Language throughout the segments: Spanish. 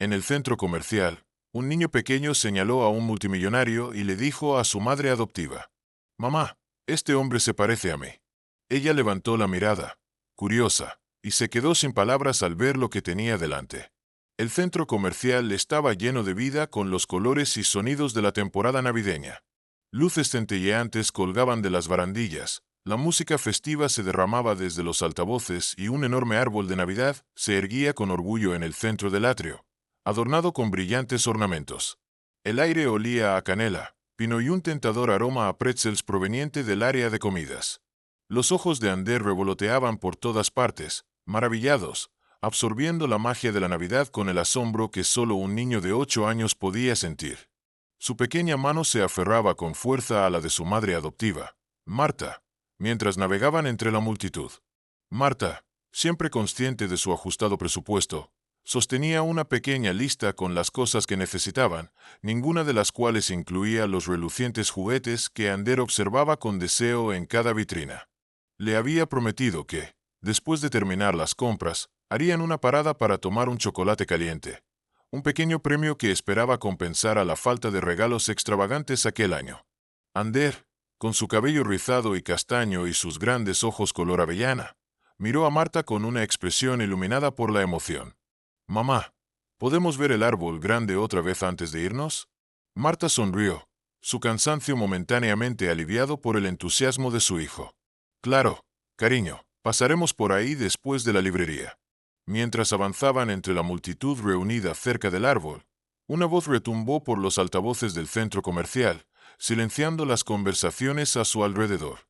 En el centro comercial, un niño pequeño señaló a un multimillonario y le dijo a su madre adoptiva: «Mamá, este hombre se parece a mí». Ella levantó la mirada, curiosa, y se quedó sin palabras al ver lo que tenía delante. El centro comercial estaba lleno de vida con los colores y sonidos de la temporada navideña. Luces centelleantes colgaban de las barandillas, la música festiva se derramaba desde los altavoces y un enorme árbol de Navidad se erguía con orgullo en el centro del atrio, adornado con brillantes ornamentos. El aire olía a canela, pino y un tentador aroma a pretzels proveniente del área de comidas. Los ojos de Ander revoloteaban por todas partes, maravillados, absorbiendo la magia de la Navidad con el asombro que solo un niño de 8 años podía sentir. Su pequeña mano se aferraba con fuerza a la de su madre adoptiva, Marta, mientras navegaban entre la multitud. Marta, siempre consciente de su ajustado presupuesto, sostenía una pequeña lista con las cosas que necesitaban, ninguna de las cuales incluía los relucientes juguetes que Ander observaba con deseo en cada vitrina. Le había prometido que, después de terminar las compras, harían una parada para tomar un chocolate caliente, un pequeño premio que esperaba compensar a la falta de regalos extravagantes aquel año. Ander, con su cabello rizado y castaño y sus grandes ojos color avellana, miró a Marta con una expresión iluminada por la emoción. «Mamá, ¿podemos ver el árbol grande otra vez antes de irnos?». Marta sonrió, su cansancio momentáneamente aliviado por el entusiasmo de su hijo. «Claro, cariño, pasaremos por ahí después de la librería». Mientras avanzaban entre la multitud reunida cerca del árbol, una voz retumbó por los altavoces del centro comercial, silenciando las conversaciones a su alrededor.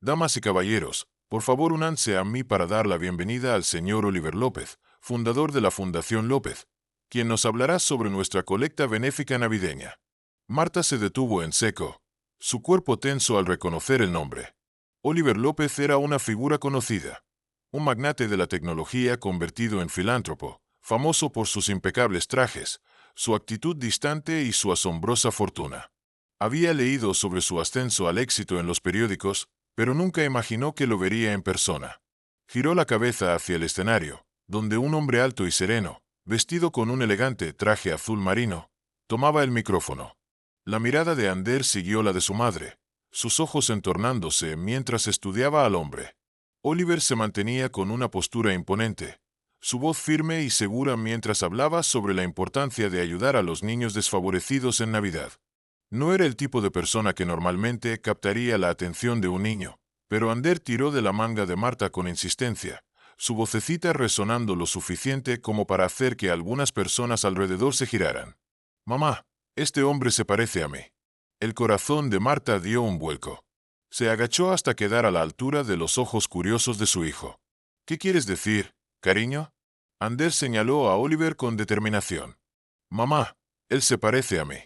«Damas y caballeros, por favor únanse a mí para dar la bienvenida al señor Oliver López, fundador de la Fundación López, quien nos hablará sobre nuestra colecta benéfica navideña». Marta se detuvo en seco, su cuerpo tenso al reconocer el nombre. Oliver López era una figura conocida, un magnate de la tecnología convertido en filántropo, famoso por sus impecables trajes, su actitud distante y su asombrosa fortuna. Había leído sobre su ascenso al éxito en los periódicos, pero nunca imaginó que lo vería en persona. Giró la cabeza hacia el escenario, donde un hombre alto y sereno, vestido con un elegante traje azul marino, tomaba el micrófono. La mirada de Ander siguió la de su madre, sus ojos entornándose mientras estudiaba al hombre. Oliver se mantenía con una postura imponente, su voz firme y segura mientras hablaba sobre la importancia de ayudar a los niños desfavorecidos en Navidad. No era el tipo de persona que normalmente captaría la atención de un niño, pero Ander tiró de la manga de Marta con insistencia, su vocecita resonando lo suficiente como para hacer que algunas personas alrededor se giraran. «Mamá, este hombre se parece a mí». El corazón de Marta dio un vuelco. Se agachó hasta quedar a la altura de los ojos curiosos de su hijo. «¿Qué quieres decir, cariño?». Ander señaló a Oliver con determinación. «Mamá, él se parece a mí.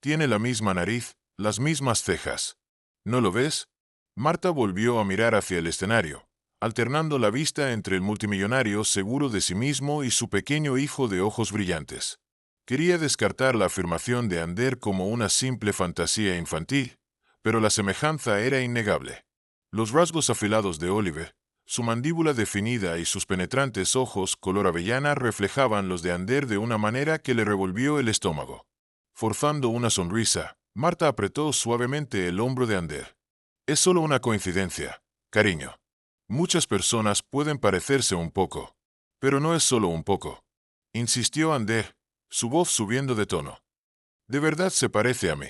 Tiene la misma nariz, las mismas cejas. ¿No lo ves?». Marta volvió a mirar hacia el escenario, alternando la vista entre el multimillonario seguro de sí mismo y su pequeño hijo de ojos brillantes. Quería descartar la afirmación de Ander como una simple fantasía infantil, pero la semejanza era innegable. Los rasgos afilados de Oliver, su mandíbula definida y sus penetrantes ojos color avellana reflejaban los de Ander de una manera que le revolvió el estómago. Forzando una sonrisa, Marta apretó suavemente el hombro de Ander. «Es solo una coincidencia, cariño. Muchas personas pueden parecerse un poco, pero no es solo un poco», insistió Ander, su voz subiendo de tono. «De verdad se parece a mí.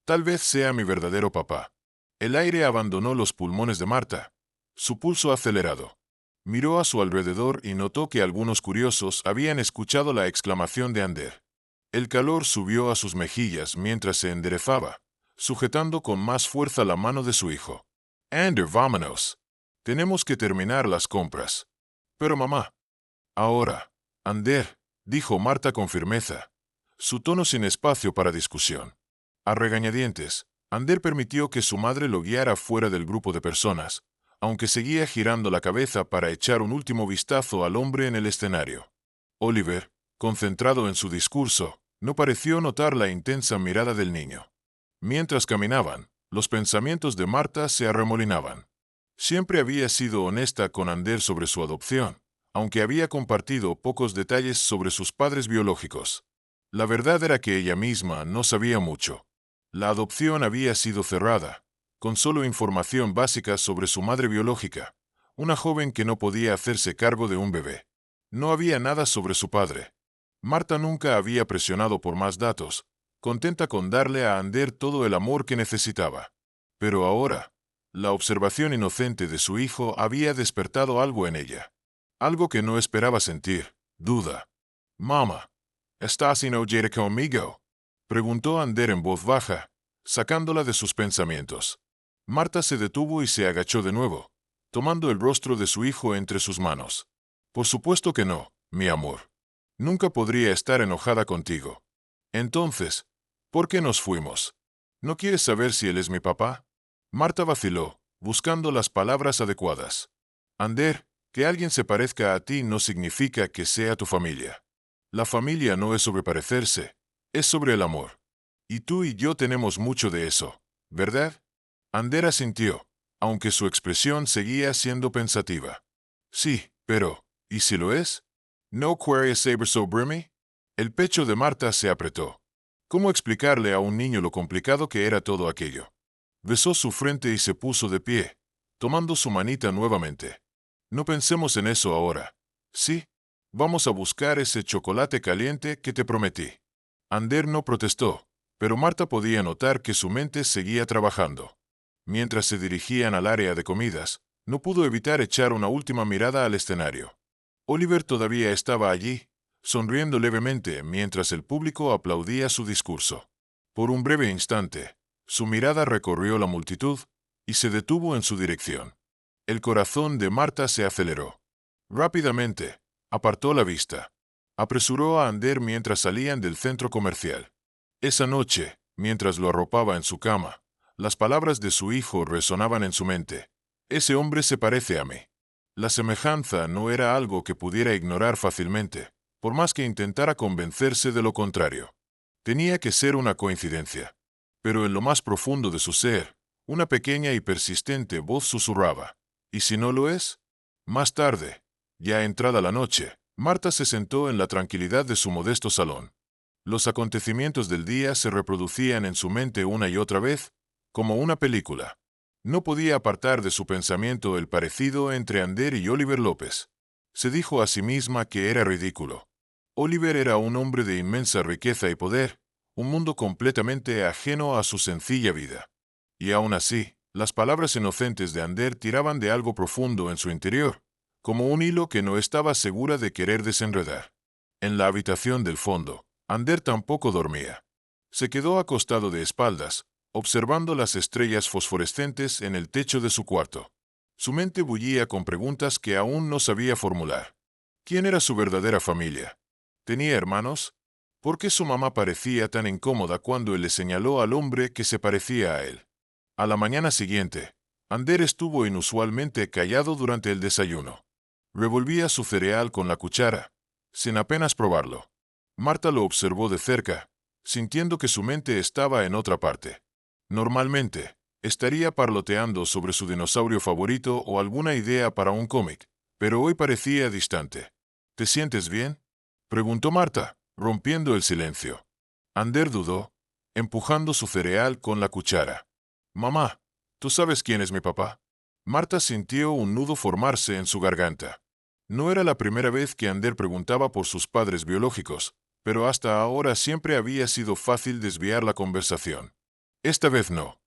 Tal vez sea mi verdadero papá». El aire abandonó los pulmones de Marta, su pulso acelerado. Miró a su alrededor y notó que algunos curiosos habían escuchado la exclamación de Ander. El calor subió a sus mejillas mientras se enderezaba, sujetando con más fuerza la mano de su hijo. «Ander, vámonos. Tenemos que terminar las compras». «Pero mamá». «Ahora, Ander», dijo Marta con firmeza, su tono sin espacio para discusión. A regañadientes, Ander permitió que su madre lo guiara fuera del grupo de personas, aunque seguía girando la cabeza para echar un último vistazo al hombre en el escenario. Oliver, concentrado en su discurso, no pareció notar la intensa mirada del niño. Mientras caminaban, los pensamientos de Marta se arremolinaban. Siempre había sido honesta con Ander sobre su adopción, aunque había compartido pocos detalles sobre sus padres biológicos. La verdad era que ella misma no sabía mucho. La adopción había sido cerrada, con solo información básica sobre su madre biológica, una joven que no podía hacerse cargo de un bebé. No había nada sobre su padre. Marta nunca había presionado por más datos, contenta con darle a Ander todo el amor que necesitaba. Pero ahora, la observación inocente de su hijo había despertado algo en ella. Algo que no esperaba sentir: duda. «Mamá, ¿estás enojada conmigo?», preguntó Ander en voz baja, sacándola de sus pensamientos. Marta se detuvo y se agachó de nuevo, tomando el rostro de su hijo entre sus manos. «Por supuesto que no, mi amor. Nunca podría estar enojada contigo. Entonces, ¿por qué nos fuimos? ¿No quieres saber si él es mi papá?». Marta vaciló, buscando las palabras adecuadas. «Ander, que alguien se parezca a ti no significa que sea tu familia. La familia no es sobre parecerse, es sobre el amor. Y tú y yo tenemos mucho de eso, ¿verdad?». Ander asintió, aunque su expresión seguía siendo pensativa. «Sí, pero, ¿y si lo es? ¿No quieres saber sobre mí?». El pecho de Marta se apretó. ¿Cómo explicarle a un niño lo complicado que era todo aquello? Besó su frente y se puso de pie, tomando su manita nuevamente. «No pensemos en eso ahora. ¿Sí? Vamos a buscar ese chocolate caliente que te prometí». Ander no protestó, pero Marta podía notar que su mente seguía trabajando. Mientras se dirigían al área de comidas, no pudo evitar echar una última mirada al escenario. Oliver todavía estaba allí, sonriendo levemente mientras el público aplaudía su discurso. Por un breve instante, su mirada recorrió la multitud y se detuvo en su dirección. El corazón de Marta se aceleró. Rápidamente, apartó la vista. Apresuró a Ander mientras salían del centro comercial. Esa noche, mientras lo arropaba en su cama, las palabras de su hijo resonaban en su mente. «Ese hombre se parece a mí». La semejanza no era algo que pudiera ignorar fácilmente, por más que intentara convencerse de lo contrario. Tenía que ser una coincidencia. Pero en lo más profundo de su ser, una pequeña y persistente voz susurraba: «¿Y si no lo es?». Más tarde, ya entrada la noche, Marta se sentó en la tranquilidad de su modesto salón. Los acontecimientos del día se reproducían en su mente una y otra vez, como una película. No podía apartar de su pensamiento el parecido entre Ander y Oliver López. Se dijo a sí misma que era ridículo. Oliver era un hombre de inmensa riqueza y poder, un mundo completamente ajeno a su sencilla vida. Y aún así, las palabras inocentes de Ander tiraban de algo profundo en su interior, como un hilo que no estaba segura de querer desenredar. En la habitación del fondo, Ander tampoco dormía. Se quedó acostado de espaldas, observando las estrellas fosforescentes en el techo de su cuarto. Su mente bullía con preguntas que aún no sabía formular. ¿Quién era su verdadera familia? ¿Tenía hermanos? ¿Por qué su mamá parecía tan incómoda cuando él le señaló al hombre que se parecía a él? A la mañana siguiente, Ander estuvo inusualmente callado durante el desayuno. Revolvía su cereal con la cuchara, sin apenas probarlo. Marta lo observó de cerca, sintiendo que su mente estaba en otra parte. Normalmente, estaría parloteando sobre su dinosaurio favorito o alguna idea para un cómic, pero hoy parecía distante. ¿Te sientes bien?, preguntó Marta, rompiendo el silencio. Ander dudó, empujando su cereal con la cuchara. «Mamá, ¿tú sabes quién es mi papá?». Marta sintió un nudo formarse en su garganta. No era la primera vez que Ander preguntaba por sus padres biológicos, pero hasta ahora siempre había sido fácil desviar la conversación. Esta vez no.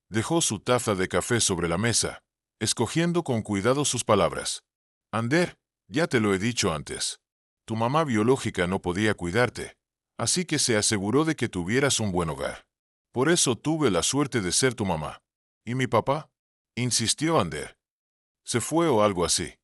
Dejó su taza de café sobre la mesa, escogiendo con cuidado sus palabras. «Ander, ya te lo he dicho antes. Tu mamá biológica no podía cuidarte, así que se aseguró de que tuvieras un buen hogar. Por eso tuve la suerte de ser tu mamá. ¿Y mi papá?», insistió Ander. «Se fue o algo así».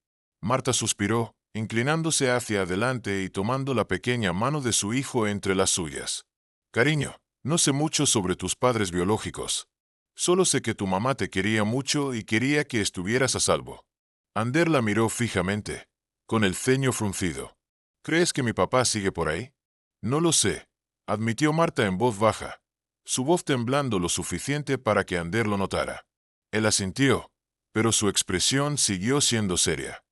Marta suspiró, inclinándose hacia adelante y tomando la pequeña mano de su hijo entre las suyas. «Cariño, no sé mucho sobre tus padres biológicos. Solo sé que tu mamá te quería mucho y quería que estuvieras a salvo». Ander la miró fijamente, con el ceño fruncido. «¿Crees que mi papá sigue por ahí?». «No lo sé», admitió Marta en voz baja, su voz temblando lo suficiente para que Ander lo notara. Él asintió, pero su expresión siguió siendo seria.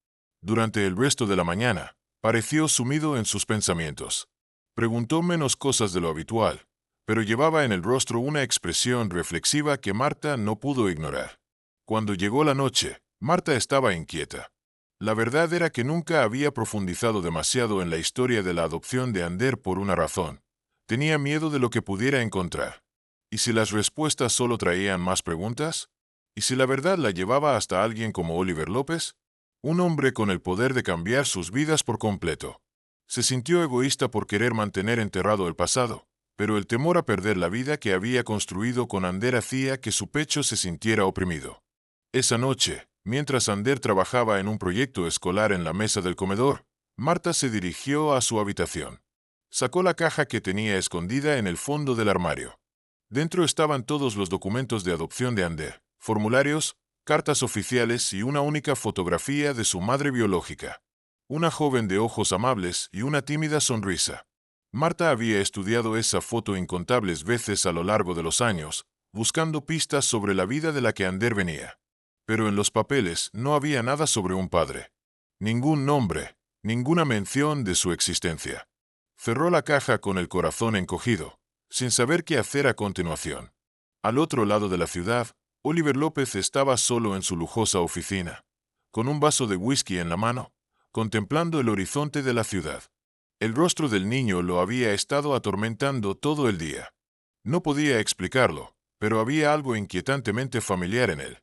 Durante el resto de la mañana, pareció sumido en sus pensamientos. Preguntó menos cosas de lo habitual, pero llevaba en el rostro una expresión reflexiva que Marta no pudo ignorar. Cuando llegó la noche, Marta estaba inquieta. La verdad era que nunca había profundizado demasiado en la historia de la adopción de Ander por una razón. Tenía miedo de lo que pudiera encontrar. ¿Y si las respuestas solo traían más preguntas? ¿Y si la verdad la llevaba hasta alguien como Oliver López? Un hombre con el poder de cambiar sus vidas por completo. Se sintió egoísta por querer mantener enterrado el pasado, pero el temor a perder la vida que había construido con Ander hacía que su pecho se sintiera oprimido. Esa noche, mientras Ander trabajaba en un proyecto escolar en la mesa del comedor, Marta se dirigió a su habitación. Sacó la caja que tenía escondida en el fondo del armario. Dentro estaban todos los documentos de adopción de Ander, formularios, cartas oficiales y una única fotografía de su madre biológica. Una joven de ojos amables y una tímida sonrisa. Marta había estudiado esa foto incontables veces a lo largo de los años, buscando pistas sobre la vida de la que Ander venía. Pero en los papeles no había nada sobre un padre. Ningún nombre, ninguna mención de su existencia. Cerró la caja con el corazón encogido, sin saber qué hacer a continuación. Al otro lado de la ciudad, Oliver López estaba solo en su lujosa oficina, con un vaso de whisky en la mano, contemplando el horizonte de la ciudad. El rostro del niño lo había estado atormentando todo el día. No podía explicarlo, pero había algo inquietantemente familiar en él.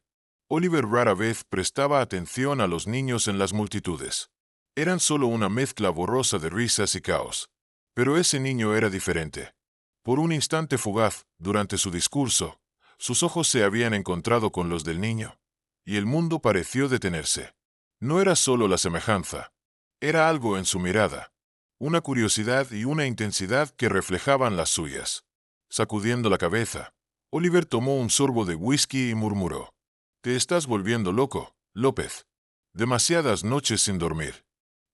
Oliver rara vez prestaba atención a los niños en las multitudes. Eran solo una mezcla borrosa de risas y caos. Pero ese niño era diferente. Por un instante fugaz, durante su discurso, sus ojos se habían encontrado con los del niño, y el mundo pareció detenerse. No era solo la semejanza, era algo en su mirada, una curiosidad y una intensidad que reflejaban las suyas. Sacudiendo la cabeza, Oliver tomó un sorbo de whisky y murmuró: «Te estás volviendo loco, López. Demasiadas noches sin dormir».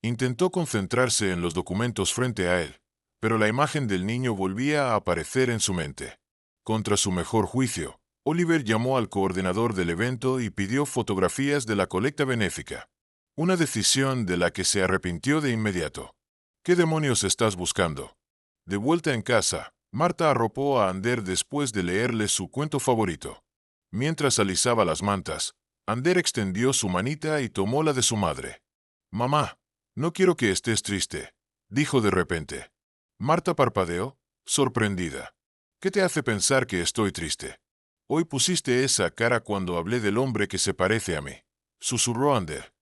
Intentó concentrarse en los documentos frente a él, pero la imagen del niño volvía a aparecer en su mente. Contra su mejor juicio, Oliver llamó al coordinador del evento y pidió fotografías de la colecta benéfica. Una decisión de la que se arrepintió de inmediato. ¿Qué demonios estás buscando? De vuelta en casa, Marta arropó a Ander después de leerle su cuento favorito. Mientras alisaba las mantas, Ander extendió su manita y tomó la de su madre. «Mamá, no quiero que estés triste», dijo de repente. Marta parpadeó, sorprendida. «¿Qué te hace pensar que estoy triste? Hoy pusiste esa cara cuando hablé del hombre que se parece a mí», susurró Ander.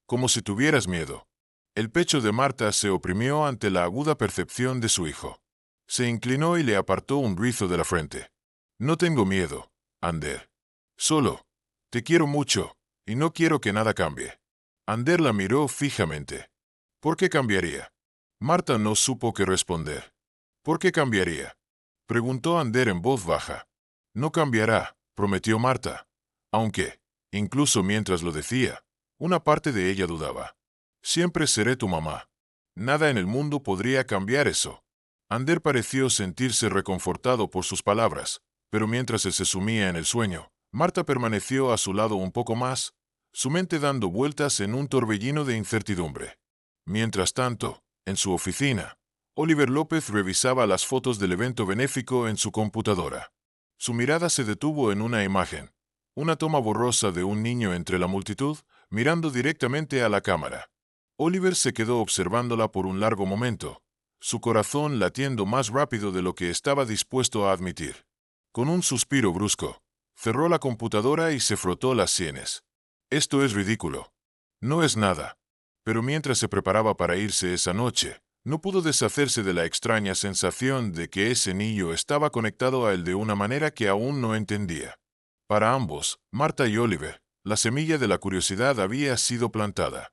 «Como si tuvieras miedo». El pecho de Marta se oprimió ante la aguda percepción de su hijo. Se inclinó y le apartó un rizo de la frente. «No tengo miedo, Ander. Solo, te quiero mucho, y no quiero que nada cambie». Ander la miró fijamente. «¿Por qué cambiaría?» Marta no supo qué responder. «¿Por qué cambiaría?», preguntó Ander en voz baja. «No cambiará», prometió Marta. Aunque, incluso mientras lo decía, una parte de ella dudaba. «Siempre seré tu mamá. Nada en el mundo podría cambiar eso». Ander pareció sentirse reconfortado por sus palabras, pero mientras él se sumía en el sueño, Marta permaneció a su lado un poco más, su mente dando vueltas en un torbellino de incertidumbre. Mientras tanto, en su oficina, Oliver López revisaba las fotos del evento benéfico en su computadora. Su mirada se detuvo en una imagen, una toma borrosa de un niño entre la multitud, mirando directamente a la cámara. Oliver se quedó observándola por un largo momento, su corazón latiendo más rápido de lo que estaba dispuesto a admitir. Con un suspiro brusco, cerró la computadora y se frotó las sienes. «Esto es ridículo. No es nada». Pero mientras se preparaba para irse esa noche, no pudo deshacerse de la extraña sensación de que ese niño estaba conectado a él de una manera que aún no entendía. Para ambos, Marta y Oliver, la semilla de la curiosidad había sido plantada.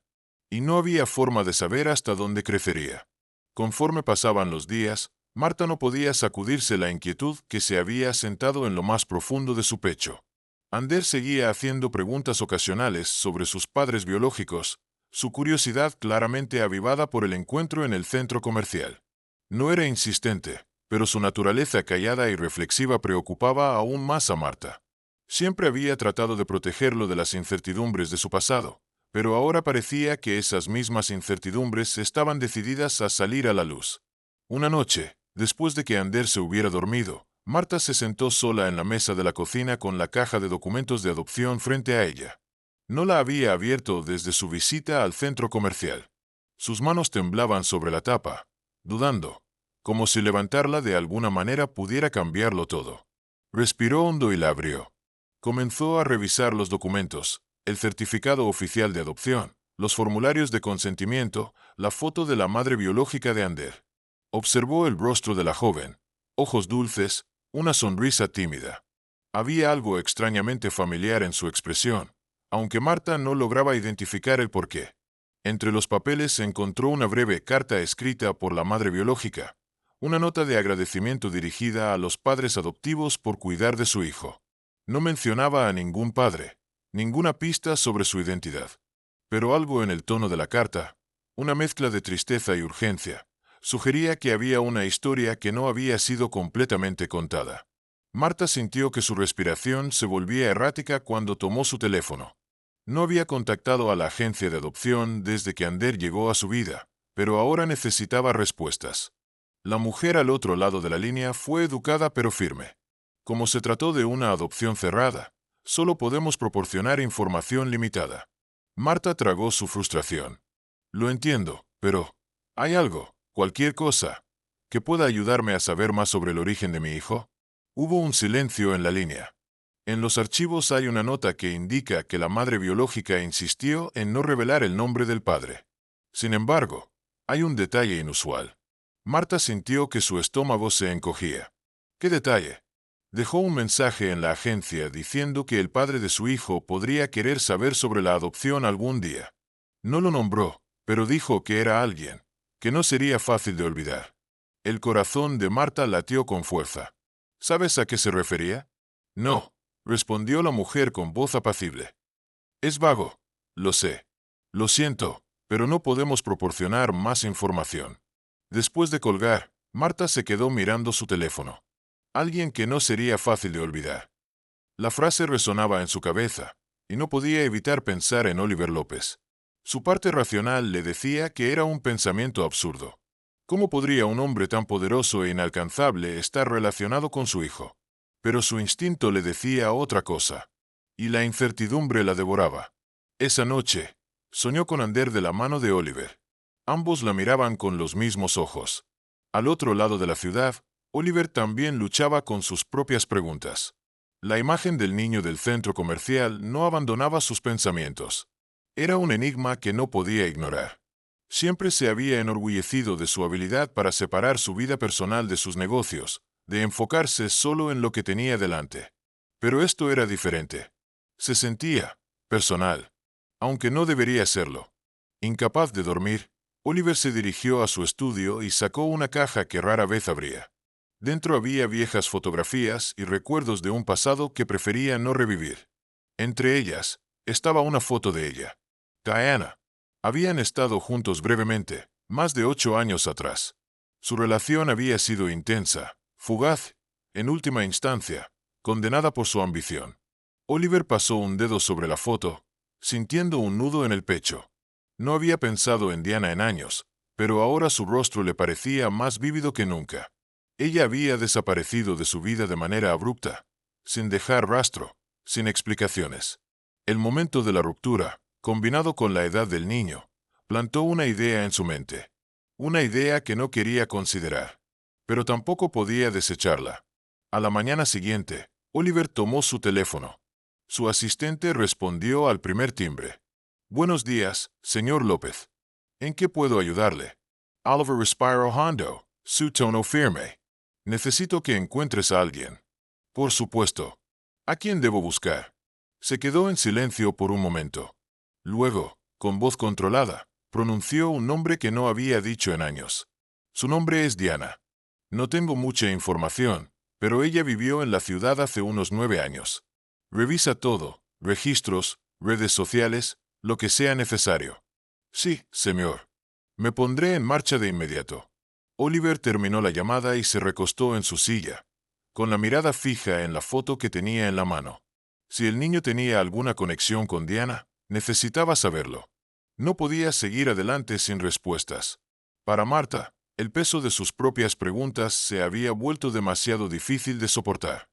Y no había forma de saber hasta dónde crecería. Conforme pasaban los días, Marta no podía sacudirse la inquietud que se había asentado en lo más profundo de su pecho. Ander seguía haciendo preguntas ocasionales sobre sus padres biológicos, su curiosidad claramente avivada por el encuentro en el centro comercial. No era insistente, pero su naturaleza callada y reflexiva preocupaba aún más a Marta. Siempre había tratado de protegerlo de las incertidumbres de su pasado, Pero ahora parecía que esas mismas incertidumbres estaban decididas a salir a la luz. Una noche, después de que Ander se hubiera dormido, Marta se sentó sola en la mesa de la cocina con la caja de documentos de adopción frente a ella. No la había abierto desde su visita al centro comercial. Sus manos temblaban sobre la tapa, dudando, como si levantarla de alguna manera pudiera cambiarlo todo. Respiró hondo y la abrió. Comenzó a revisar los documentos, el certificado oficial de adopción, los formularios de consentimiento, la foto de la madre biológica de Ander. Observó el rostro de la joven, ojos dulces, una sonrisa tímida. Había algo extrañamente familiar en su expresión, aunque Marta no lograba identificar el porqué. Entre los papeles se encontró una breve carta escrita por la madre biológica, una nota de agradecimiento dirigida a los padres adoptivos por cuidar de su hijo. No mencionaba a ningún padre, ninguna pista sobre su identidad. Pero algo en el tono de la carta, una mezcla de tristeza y urgencia, sugería que había una historia que no había sido completamente contada. Marta sintió que su respiración se volvía errática cuando tomó su teléfono. No había contactado a la agencia de adopción desde que Ander llegó a su vida, pero ahora necesitaba respuestas. La mujer al otro lado de la línea fue educada pero firme. Como se trató de una adopción cerrada, solo podemos proporcionar información limitada. Marta tragó su frustración. Lo entiendo, pero ¿hay algo, cualquier cosa, que pueda ayudarme a saber más sobre el origen de mi hijo? Hubo un silencio en la línea. En los archivos hay una nota que indica que la madre biológica insistió en no revelar el nombre del padre. Sin embargo, hay un detalle inusual. Marta sintió que su estómago se encogía. ¿Qué detalle? Dejó un mensaje en la agencia diciendo que el padre de su hijo podría querer saber sobre la adopción algún día. No lo nombró, pero dijo que era alguien, que no sería fácil de olvidar. El corazón de Marta latió con fuerza. ¿Sabes a qué se refería? No, respondió la mujer con voz apacible. Es vago, lo sé. Lo siento, pero no podemos proporcionar más información. Después de colgar, Marta se quedó mirando su teléfono. Alguien que no sería fácil de olvidar. La frase resonaba en su cabeza, y no podía evitar pensar en Oliver López. Su parte racional le decía que era un pensamiento absurdo. ¿Cómo podría un hombre tan poderoso e inalcanzable estar relacionado con su hijo? Pero su instinto le decía otra cosa, y la incertidumbre la devoraba. Esa noche, soñó con Ander de la mano de Oliver. Ambos la miraban con los mismos ojos. Al otro lado de la ciudad, Oliver también luchaba con sus propias preguntas. La imagen del niño del centro comercial no abandonaba sus pensamientos. Era un enigma que no podía ignorar. Siempre se había enorgullecido de su habilidad para separar su vida personal de sus negocios, de enfocarse solo en lo que tenía delante. Pero esto era diferente. Se sentía personal, aunque no debería serlo. Incapaz de dormir, Oliver se dirigió a su estudio y sacó una caja que rara vez abría. Dentro había viejas fotografías y recuerdos de un pasado que prefería no revivir. Entre ellas, estaba una foto de ella. Diana. Habían estado juntos brevemente, más de 8 años atrás. Su relación había sido intensa, fugaz, en última instancia, condenada por su ambición. Oliver pasó un dedo sobre la foto, sintiendo un nudo en el pecho. No había pensado en Diana en años, pero ahora su rostro le parecía más vívido que nunca. Ella había desaparecido de su vida de manera abrupta, sin dejar rastro, sin explicaciones. El momento de la ruptura, combinado con la edad del niño, plantó una idea en su mente. Una idea que no quería considerar, pero tampoco podía desecharla. A la mañana siguiente, Oliver tomó su teléfono. Su asistente respondió al primer timbre. Buenos días, señor López. ¿En qué puedo ayudarle? Oliver respiró hondo, su tono firme. Necesito que encuentres a alguien. Por supuesto. ¿A quién debo buscar? Se quedó en silencio por un momento. Luego, con voz controlada, pronunció un nombre que no había dicho en años. Su nombre es Diana. No tengo mucha información, pero ella vivió en la ciudad hace unos 9 años. Revisa todo, registros, redes sociales, lo que sea necesario. Sí, señor. Me pondré en marcha de inmediato. Oliver terminó la llamada y se recostó en su silla, con la mirada fija en la foto que tenía en la mano. Si el niño tenía alguna conexión con Diana, Necesitaba saberlo. No podía seguir adelante sin respuestas. Para Marta, el peso de sus propias preguntas se había vuelto demasiado difícil de soportar.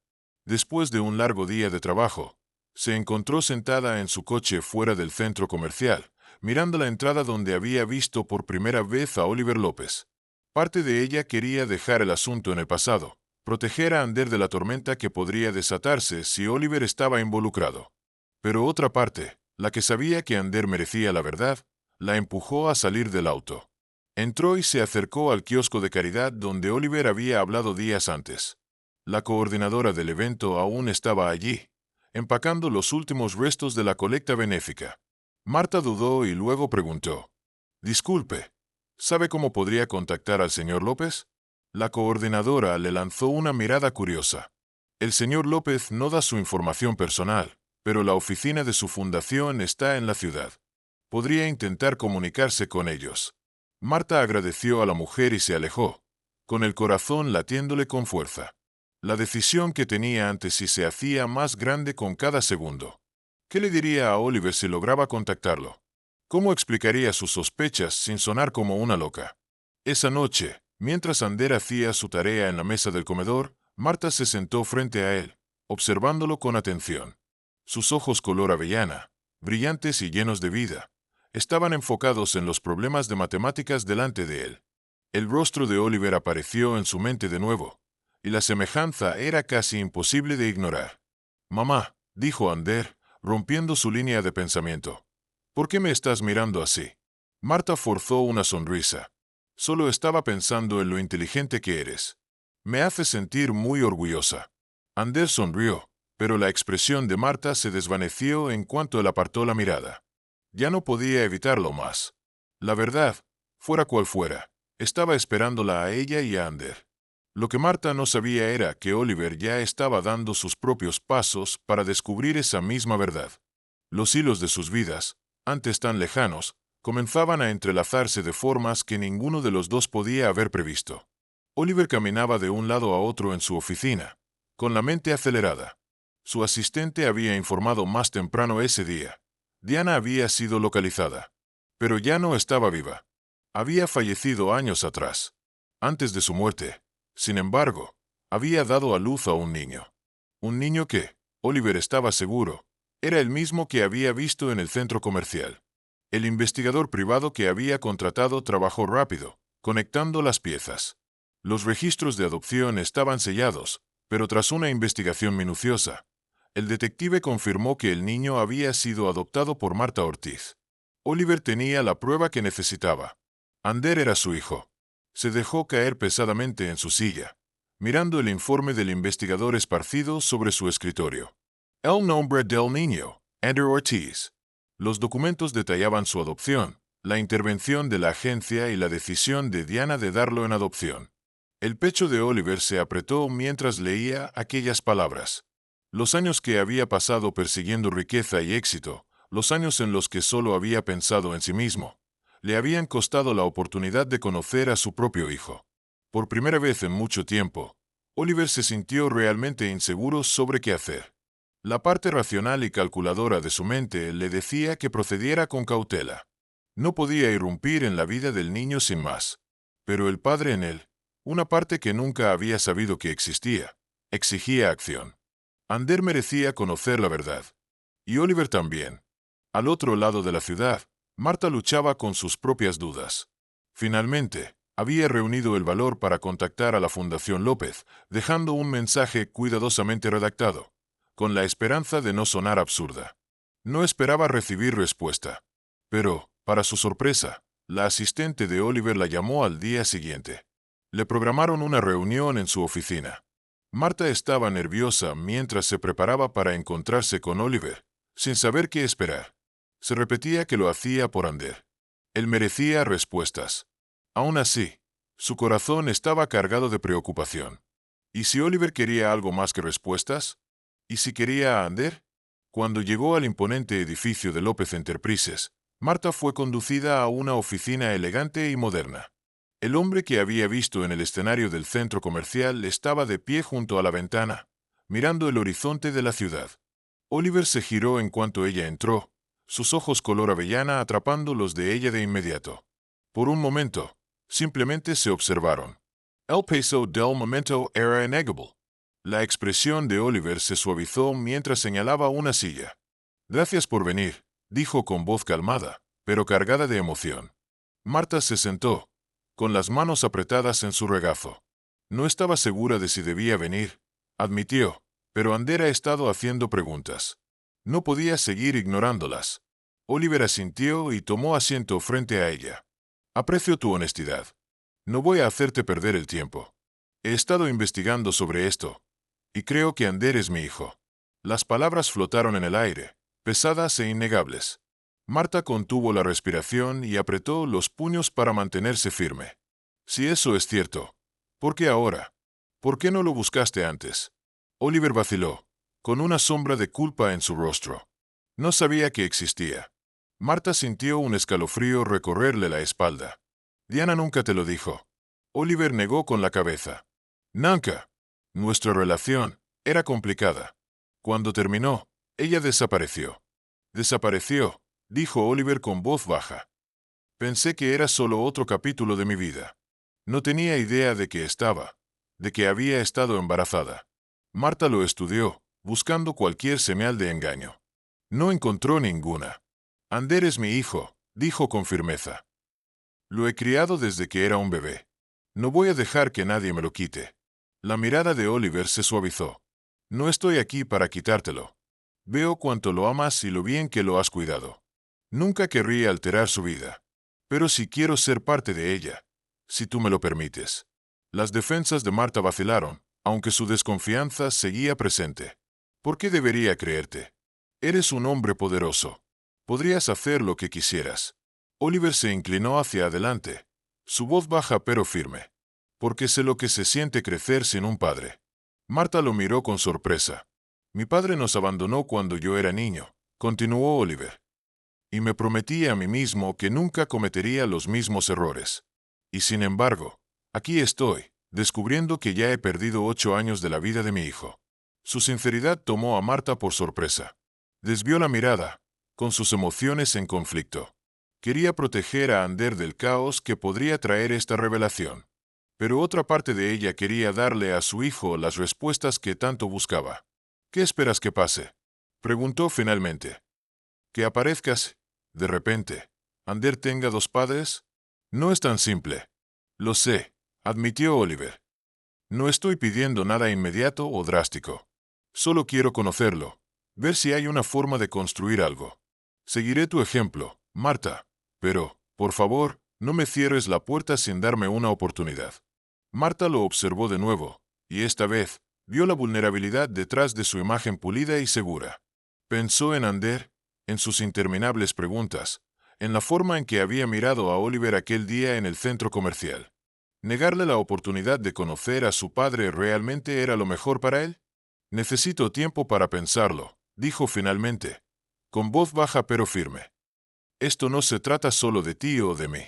Después de un largo día de trabajo, se encontró sentada en su coche fuera del centro comercial, mirando la entrada donde había visto por primera vez a Oliver López. Parte de ella quería dejar el asunto en el pasado, proteger a Ander de la tormenta que podría desatarse si Oliver estaba involucrado. Pero otra parte, la que sabía que Ander merecía la verdad, la empujó a salir del auto. Entró y se acercó al kiosco de caridad donde Oliver había hablado días antes. La coordinadora del evento aún estaba allí, empacando los últimos restos de la colecta benéfica. Marta dudó y luego preguntó: «Disculpe, ¿sabe cómo podría contactar al señor López?» La coordinadora le lanzó una mirada curiosa. «El señor López no da su información personal, pero la oficina de su fundación está en la ciudad. Podría intentar comunicarse con ellos». Marta agradeció a la mujer y se alejó, con el corazón latiéndole con fuerza. La decisión que tenía ante sí se hacía más grande con cada segundo. ¿Qué le diría a Oliver si lograba contactarlo? ¿Cómo explicaría sus sospechas sin sonar como una loca? Esa noche, mientras Ander hacía su tarea en la mesa del comedor, Marta se sentó frente a él, observándolo con atención. Sus ojos color avellana, brillantes y llenos de vida, estaban enfocados en los problemas de matemáticas delante de él. El rostro de Oliver apareció en su mente de nuevo, y la semejanza era casi imposible de ignorar. «Mamá», dijo Ander, rompiendo su línea de pensamiento, «¿por qué me estás mirando así?» Marta forzó una sonrisa. «Solo estaba pensando en lo inteligente que eres. Me hace sentir muy orgullosa». Ander sonrió, pero la expresión de Marta se desvaneció en cuanto él apartó la mirada. Ya no podía evitarlo más. La verdad, fuera cual fuera, estaba esperándola a ella y a Ander. Lo que Marta no sabía era que Oliver ya estaba dando sus propios pasos para descubrir esa misma verdad. Los hilos de sus vidas, antes tan lejanos, comenzaban a entrelazarse de formas que ninguno de los dos podía haber previsto. Oliver caminaba de un lado a otro en su oficina, con la mente acelerada. Su asistente había informado más temprano ese día. Diana había sido localizada, pero ya no estaba viva. Había fallecido años atrás. Antes de su muerte, sin embargo, había dado a luz a un niño. Un niño que, Oliver estaba seguro, era el mismo que había visto en el centro comercial. El investigador privado que había contratado trabajó rápido, conectando las piezas. Los registros de adopción estaban sellados, pero tras una investigación minuciosa, el detective confirmó que el niño había sido adoptado por Marta Ortiz. Oliver tenía la prueba que necesitaba. Ander era su hijo. Se dejó caer pesadamente en su silla, mirando el informe del investigador esparcido sobre su escritorio. El nombre del niño, Ander Ortiz. Los documentos detallaban su adopción, la intervención de la agencia y la decisión de Diana de darlo en adopción. El pecho de Oliver se apretó mientras leía aquellas palabras. Los años que había pasado persiguiendo riqueza y éxito, los años en los que solo había pensado en sí mismo, le habían costado la oportunidad de conocer a su propio hijo. Por primera vez en mucho tiempo, Oliver se sintió realmente inseguro sobre qué hacer. La parte racional y calculadora de su mente le decía que procediera con cautela. No podía irrumpir en la vida del niño sin más. Pero el padre en él, una parte que nunca había sabido que existía, exigía acción. Ander merecía conocer la verdad. Y Oliver también. Al otro lado de la ciudad, Marta luchaba con sus propias dudas. Finalmente, había reunido el valor para contactar a la Fundación López, dejando un mensaje cuidadosamente redactado, con la esperanza de no sonar absurda. No esperaba recibir respuesta. Pero, para su sorpresa, la asistente de Oliver la llamó al día siguiente. Le programaron una reunión en su oficina. Marta estaba nerviosa mientras se preparaba para encontrarse con Oliver, sin saber qué esperar. Se repetía que lo hacía por Ander. Él merecía respuestas. Aún así, su corazón estaba cargado de preocupación. ¿Y si Oliver quería algo más que respuestas? ¿Y si quería a Ander? Cuando llegó al imponente edificio de López Enterprises, Marta fue conducida a una oficina elegante y moderna. El hombre que había visto en el escenario del centro comercial estaba de pie junto a la ventana, mirando el horizonte de la ciudad. Oliver se giró en cuanto ella entró, sus ojos color avellana atrapando los de ella de inmediato. Por un momento, simplemente se observaron. El peso del momento era innegable. La expresión de Oliver se suavizó mientras señalaba una silla. «Gracias por venir», dijo con voz calmada, pero cargada de emoción. Marta se sentó, con las manos apretadas en su regazo. No estaba segura de si debía venir, admitió, pero Ander ha estado haciendo preguntas. No podía seguir ignorándolas. Oliver asintió y tomó asiento frente a ella. «Aprecio tu honestidad. No voy a hacerte perder el tiempo. He estado investigando sobre esto, y creo que Ander es mi hijo». Las palabras flotaron en el aire, pesadas e innegables. Marta contuvo la respiración y apretó los puños para mantenerse firme. «Si eso es cierto, ¿por qué ahora? ¿Por qué no lo buscaste antes?» Oliver vaciló, con una sombra de culpa en su rostro. No sabía que existía. Marta sintió un escalofrío recorrerle la espalda. «Diana nunca te lo dijo». Oliver negó con la cabeza. «Nunca. Nuestra relación era complicada. Cuando terminó, ella desapareció». «Desapareció», dijo Oliver con voz baja. «Pensé que era solo otro capítulo de mi vida. No tenía idea de que había estado embarazada». Marta lo estudió, buscando cualquier señal de engaño. No encontró ninguna. «Ander es mi hijo», dijo con firmeza. «Lo he criado desde que era un bebé. No voy a dejar que nadie me lo quite». La mirada de Oliver se suavizó. «No estoy aquí para quitártelo. Veo cuánto lo amas y lo bien que lo has cuidado. Nunca querría alterar su vida. Pero si quiero ser parte de ella, si tú me lo permites». Las defensas de Marta vacilaron, aunque su desconfianza seguía presente. «¿Por qué debería creerte? Eres un hombre poderoso. Podrías hacer lo que quisieras». Oliver se inclinó hacia adelante, su voz baja pero firme. «Porque sé lo que se siente crecer sin un padre». Marta lo miró con sorpresa. «Mi padre nos abandonó cuando yo era niño», continuó Oliver. «Y me prometí a mí mismo que nunca cometería los mismos errores. Y sin embargo, aquí estoy, descubriendo que ya he perdido 8 años de la vida de mi hijo». Su sinceridad tomó a Marta por sorpresa. Desvió la mirada, con sus emociones en conflicto. Quería proteger a Ander del caos que podría traer esta revelación. Pero otra parte de ella quería darle a su hijo las respuestas que tanto buscaba. «¿Qué esperas que pase?», preguntó finalmente. «¿Que aparezcas, de repente, Ander tenga 2 padres? No es tan simple». «Lo sé», admitió Oliver. «No estoy pidiendo nada inmediato o drástico. Solo quiero conocerlo, ver si hay una forma de construir algo. Seguiré tu ejemplo, Marta, pero, por favor, no me cierres la puerta sin darme una oportunidad». Marta lo observó de nuevo, y esta vez, vio la vulnerabilidad detrás de su imagen pulida y segura. Pensó en Ander, en sus interminables preguntas, en la forma en que había mirado a Oliver aquel día en el centro comercial. ¿Negarle la oportunidad de conocer a su padre realmente era lo mejor para él? «Necesito tiempo para pensarlo», dijo finalmente, con voz baja pero firme. «Esto no se trata solo de ti o de mí.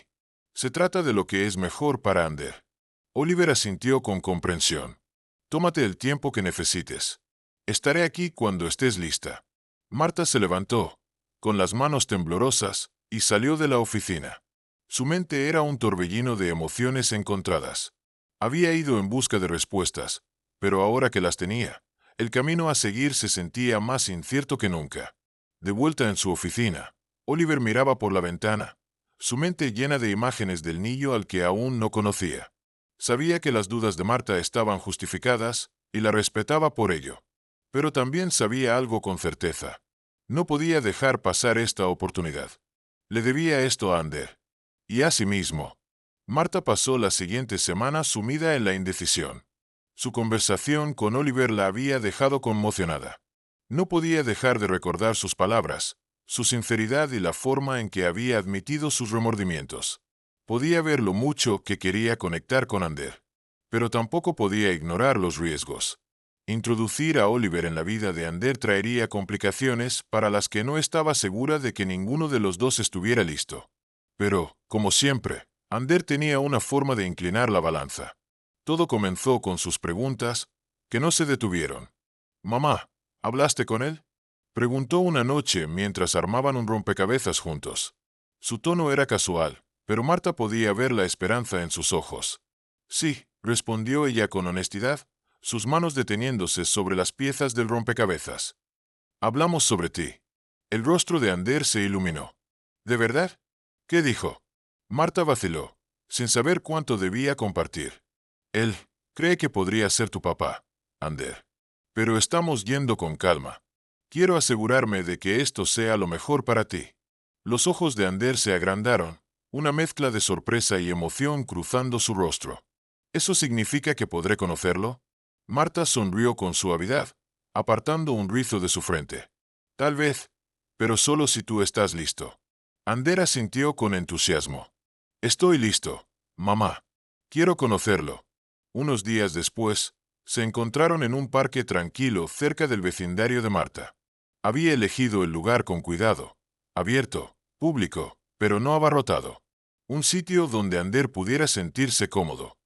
Se trata de lo que es mejor para Ander». Oliver asintió con comprensión. «Tómate el tiempo que necesites. Estaré aquí cuando estés lista». Marta se levantó, con las manos temblorosas, y salió de la oficina. Su mente era un torbellino de emociones encontradas. Había ido en busca de respuestas, pero ahora que las tenía, el camino a seguir se sentía más incierto que nunca. De vuelta en su oficina, Oliver miraba por la ventana, su mente llena de imágenes del niño al que aún no conocía. Sabía que las dudas de Marta estaban justificadas, y la respetaba por ello. Pero también sabía algo con certeza. No podía dejar pasar esta oportunidad. Le debía esto a Ander. Y a sí mismo. Marta pasó las siguientes semanas sumida en la indecisión. Su conversación con Oliver la había dejado conmocionada. No podía dejar de recordar sus palabras, su sinceridad y la forma en que había admitido sus remordimientos. Podía ver lo mucho que quería conectar con Ander, pero tampoco podía ignorar los riesgos. Introducir a Oliver en la vida de Ander traería complicaciones para las que no estaba segura de que ninguno de los dos estuviera listo. Pero, como siempre, Ander tenía una forma de inclinar la balanza. Todo comenzó con sus preguntas, que no se detuvieron. «Mamá, ¿hablaste con él?». Preguntó una noche mientras armaban un rompecabezas juntos. Su tono era casual, pero Marta podía ver la esperanza en sus ojos. Sí, respondió ella con honestidad, sus manos deteniéndose sobre las piezas del rompecabezas. Hablamos sobre ti. El rostro de Ander se iluminó. ¿De verdad? ¿Qué dijo? Marta vaciló, sin saber cuánto debía compartir. Él cree que podría ser tu papá, Ander. Pero estamos yendo con calma. Quiero asegurarme de que esto sea lo mejor para ti. Los ojos de Ander se agrandaron, una mezcla de sorpresa y emoción cruzando su rostro. ¿Eso significa que podré conocerlo? Marta sonrió con suavidad, apartando un rizo de su frente. Tal vez, pero solo si tú estás listo. Ander asintió con entusiasmo. Estoy listo, mamá. Quiero conocerlo. Unos días después, se encontraron en un parque tranquilo cerca del vecindario de Marta. Había elegido el lugar con cuidado, abierto, público, pero no abarrotado. Un sitio donde Ander pudiera sentirse cómodo.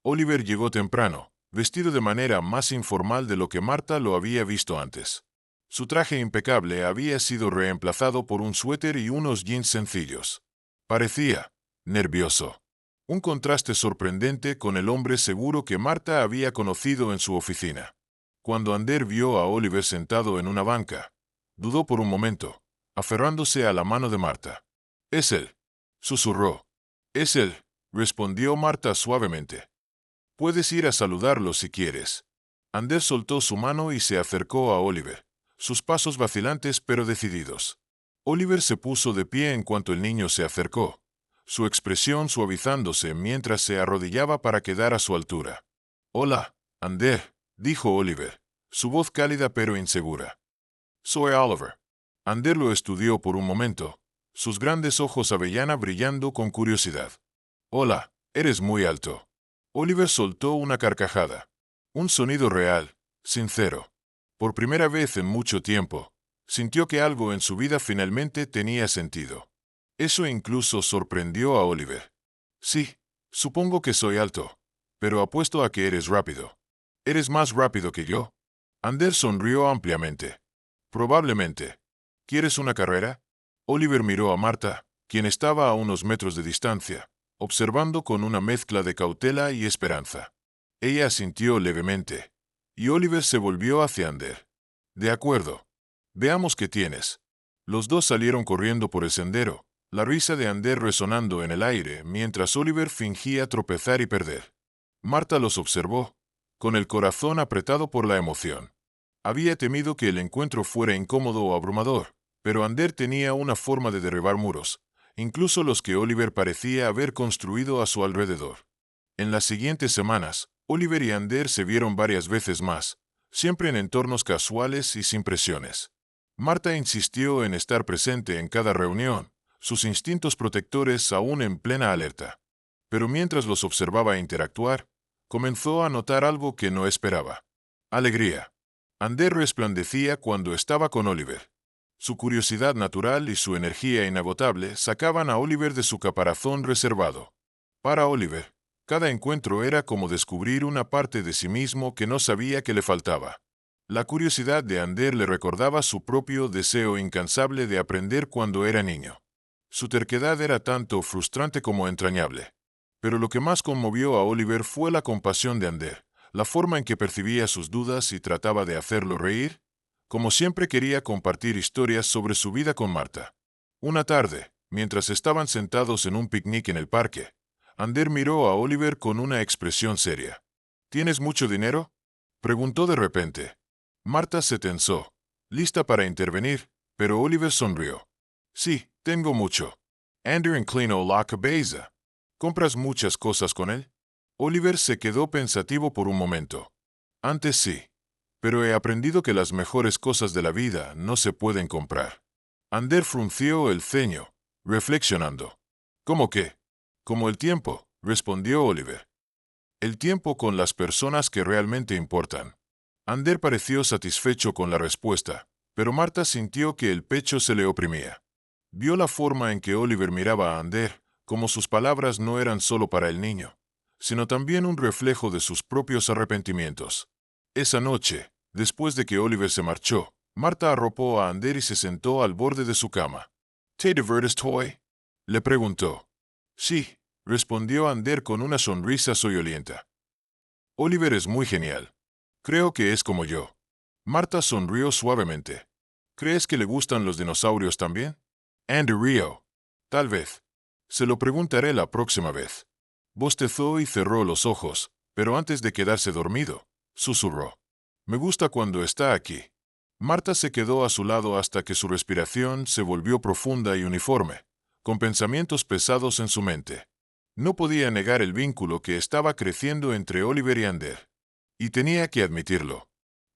Oliver llegó temprano, vestido de manera más informal de lo que Marta lo había visto antes. Su traje impecable había sido reemplazado por un suéter y unos jeans sencillos. Parecía nervioso. Un contraste sorprendente con el hombre seguro que Marta había conocido en su oficina. Cuando Ander vio a Oliver sentado en una banca, dudó por un momento, aferrándose a la mano de Marta. «Es él», susurró. «Es él», respondió Marta suavemente. «Puedes ir a saludarlo si quieres». Ander soltó su mano y se acercó a Oliver, sus pasos vacilantes pero decididos. Oliver se puso de pie en cuanto el niño se acercó, su expresión suavizándose mientras se arrodillaba para quedar a su altura. «Hola, Ander», dijo Oliver, su voz cálida pero insegura. «Soy Oliver». Ander lo estudió por un momento, sus grandes ojos avellana brillando con curiosidad. «Hola, eres muy alto». Oliver soltó una carcajada. Un sonido real, sincero. Por primera vez en mucho tiempo, sintió que algo en su vida finalmente tenía sentido. Eso incluso sorprendió a Oliver. «Sí, supongo que soy alto, pero apuesto a que eres rápido». «¿Eres más rápido que yo?» Ander sonrió ampliamente. «Probablemente. ¿Quieres una carrera?» Oliver miró a Marta, quien estaba a unos metros de distancia, observando con una mezcla de cautela y esperanza. Ella asintió levemente, y Oliver se volvió hacia Ander. «De acuerdo. Veamos qué tienes». Los dos salieron corriendo por el sendero, la risa de Ander resonando en el aire mientras Oliver fingía tropezar y perder. Marta los observó, con el corazón apretado por la emoción. Había temido que el encuentro fuera incómodo o abrumador, pero Ander tenía una forma de derribar muros, incluso los que Oliver parecía haber construido a su alrededor. En las siguientes semanas, Oliver y Ander se vieron varias veces más, siempre en entornos casuales y sin presiones. Marta insistió en estar presente en cada reunión, sus instintos protectores aún en plena alerta. Pero mientras los observaba interactuar, comenzó a notar algo que no esperaba. Alegría. Ander resplandecía cuando estaba con Oliver. Su curiosidad natural y su energía inagotable sacaban a Oliver de su caparazón reservado. Para Oliver, cada encuentro era como descubrir una parte de sí mismo que no sabía que le faltaba. La curiosidad de Ander le recordaba su propio deseo incansable de aprender cuando era niño. Su terquedad era tanto frustrante como entrañable. Pero lo que más conmovió a Oliver fue la compasión de Ander, la forma en que percibía sus dudas y trataba de hacerlo reír. Como siempre quería compartir historias sobre su vida con Marta. Una tarde, mientras estaban sentados en un picnic en el parque, Ander miró a Oliver con una expresión seria. «¿Tienes mucho dinero?», preguntó de repente. Marta se tensó, lista para intervenir, pero Oliver sonrió. «Sí, tengo mucho». Ander inclinó la cabeza. «¿Compras muchas cosas con él?». Oliver se quedó pensativo por un momento. «Antes sí, pero he aprendido que las mejores cosas de la vida no se pueden comprar». Ander frunció el ceño, reflexionando. «¿Cómo qué?». «Como el tiempo», respondió Oliver. «El tiempo con las personas que realmente importan». Ander pareció satisfecho con la respuesta, pero Marta sintió que el pecho se le oprimía. Vio la forma en que Oliver miraba a Ander, como sus palabras no eran solo para el niño, sino también un reflejo de sus propios arrepentimientos. Esa noche, después de que Oliver se marchó, Marta arropó a Ander y se sentó al borde de su cama. ¿Te diviertes, Toy? Le preguntó. Sí, respondió Ander con una sonrisa soñolienta. Oliver es muy genial. Creo que es como yo. Marta sonrió suavemente. ¿Crees que le gustan los dinosaurios también? Andy rió. Tal vez. Se lo preguntaré la próxima vez. Bostezó y cerró los ojos, pero antes de quedarse dormido, susurró. Me gusta cuando está aquí. Marta se quedó a su lado hasta que su respiración se volvió profunda y uniforme, con pensamientos pesados en su mente. No podía negar el vínculo que estaba creciendo entre Oliver y Ander. Y tenía que admitirlo.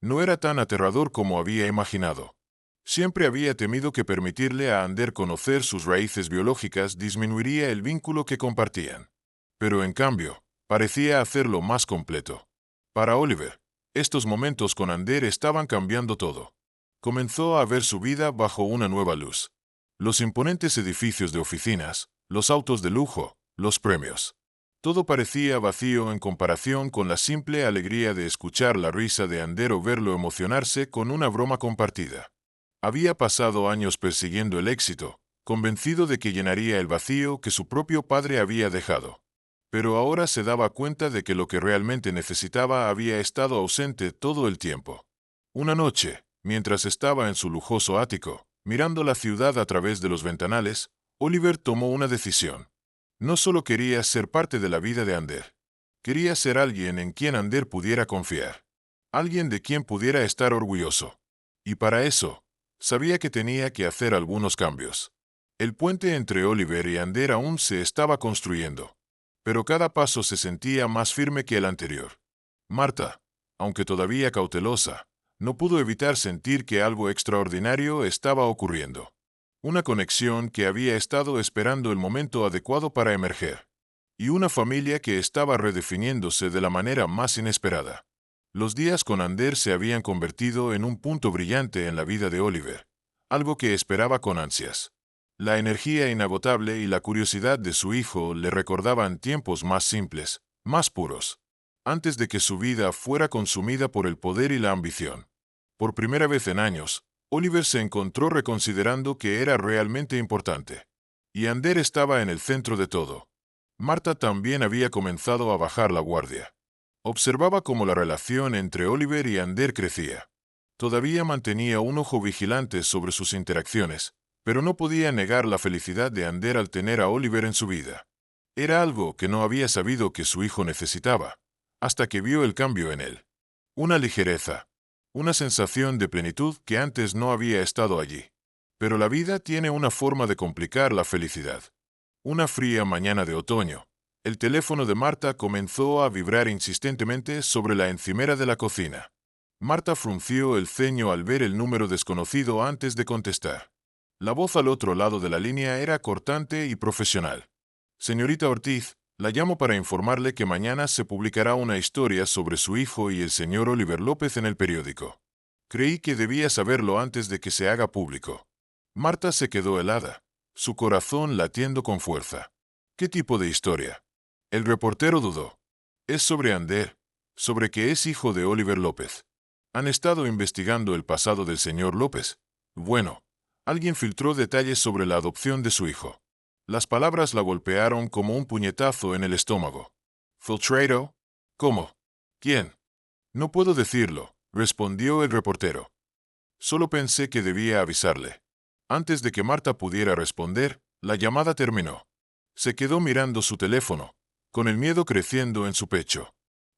No era tan aterrador como había imaginado. Siempre había temido que permitirle a Ander conocer sus raíces biológicas disminuiría el vínculo que compartían. Pero en cambio, parecía hacerlo más completo. Para Oliver, estos momentos con Ander estaban cambiando todo. Comenzó a ver su vida bajo una nueva luz. Los imponentes edificios de oficinas, los autos de lujo, los premios. Todo parecía vacío en comparación con la simple alegría de escuchar la risa de Ander o verlo emocionarse con una broma compartida. Había pasado años persiguiendo el éxito, convencido de que llenaría el vacío que su propio padre había dejado. Pero ahora se daba cuenta de que lo que realmente necesitaba había estado ausente todo el tiempo. Una noche, mientras estaba en su lujoso ático, mirando la ciudad a través de los ventanales, Oliver tomó una decisión. No solo quería ser parte de la vida de Ander. Quería ser alguien en quien Ander pudiera confiar. Alguien de quien pudiera estar orgulloso. Y para eso, sabía que tenía que hacer algunos cambios. El puente entre Oliver y Ander aún se estaba construyendo, pero cada paso se sentía más firme que el anterior. Marta, aunque todavía cautelosa, no pudo evitar sentir que algo extraordinario estaba ocurriendo. Una conexión que había estado esperando el momento adecuado para emerger. Y una familia que estaba redefiniéndose de la manera más inesperada. Los días con Ander se habían convertido en un punto brillante en la vida de Oliver, algo que esperaba con ansias. La energía inagotable y la curiosidad de su hijo le recordaban tiempos más simples, más puros, antes de que su vida fuera consumida por el poder y la ambición. Por primera vez en años, Oliver se encontró reconsiderando que era realmente importante. Y Ander estaba en el centro de todo. Marta también había comenzado a bajar la guardia. Observaba cómo la relación entre Oliver y Ander crecía. Todavía mantenía un ojo vigilante sobre sus interacciones, pero no podía negar la felicidad de Ander al tener a Oliver en su vida. Era algo que no había sabido que su hijo necesitaba, hasta que vio el cambio en él. Una ligereza, una sensación de plenitud que antes no había estado allí. Pero la vida tiene una forma de complicar la felicidad. Una fría mañana de otoño, el teléfono de Marta comenzó a vibrar insistentemente sobre la encimera de la cocina. Marta frunció el ceño al ver el número desconocido antes de contestar. La voz al otro lado de la línea era cortante y profesional. Señorita Ortiz, la llamo para informarle que mañana se publicará una historia sobre su hijo y el señor Oliver López en el periódico. Creí que debía saberlo antes de que se haga público. Marta se quedó helada, su corazón latiendo con fuerza. ¿Qué tipo de historia? El reportero dudó. Es sobre Ander, sobre que es hijo de Oliver López. ¿Han estado investigando el pasado del señor López? Bueno, alguien filtró detalles sobre la adopción de su hijo. Las palabras la golpearon como un puñetazo en el estómago. ¿Filtrado? ¿Cómo? ¿Quién? No puedo decirlo, respondió el reportero. Solo pensé que debía avisarle. Antes de que Marta pudiera responder, la llamada terminó. Se quedó mirando su teléfono, con el miedo creciendo en su pecho.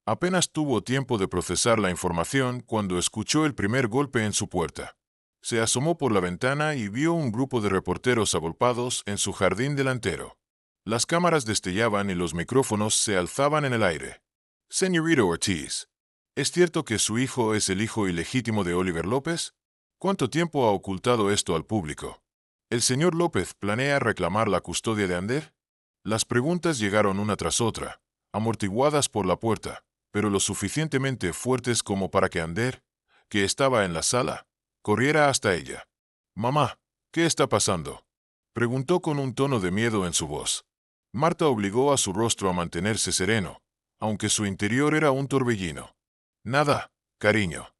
Apenas tuvo tiempo de procesar la información cuando escuchó el primer golpe en su puerta. Se asomó por la ventana y vio un grupo de reporteros agolpados en su jardín delantero. Las cámaras destellaban y los micrófonos se alzaban en el aire. Señorita Ortiz, ¿es cierto que su hijo es el hijo ilegítimo de Oliver López? ¿Cuánto tiempo ha ocultado esto al público? ¿El señor López planea reclamar la custodia de Ander? Las preguntas llegaron una tras otra, amortiguadas por la puerta, pero lo suficientemente fuertes como para que Ander, que estaba en la sala, corriera hasta ella. «Mamá, ¿qué está pasando?», preguntó con un tono de miedo en su voz. Marta obligó a su rostro a mantenerse sereno, aunque su interior era un torbellino. «Nada, cariño.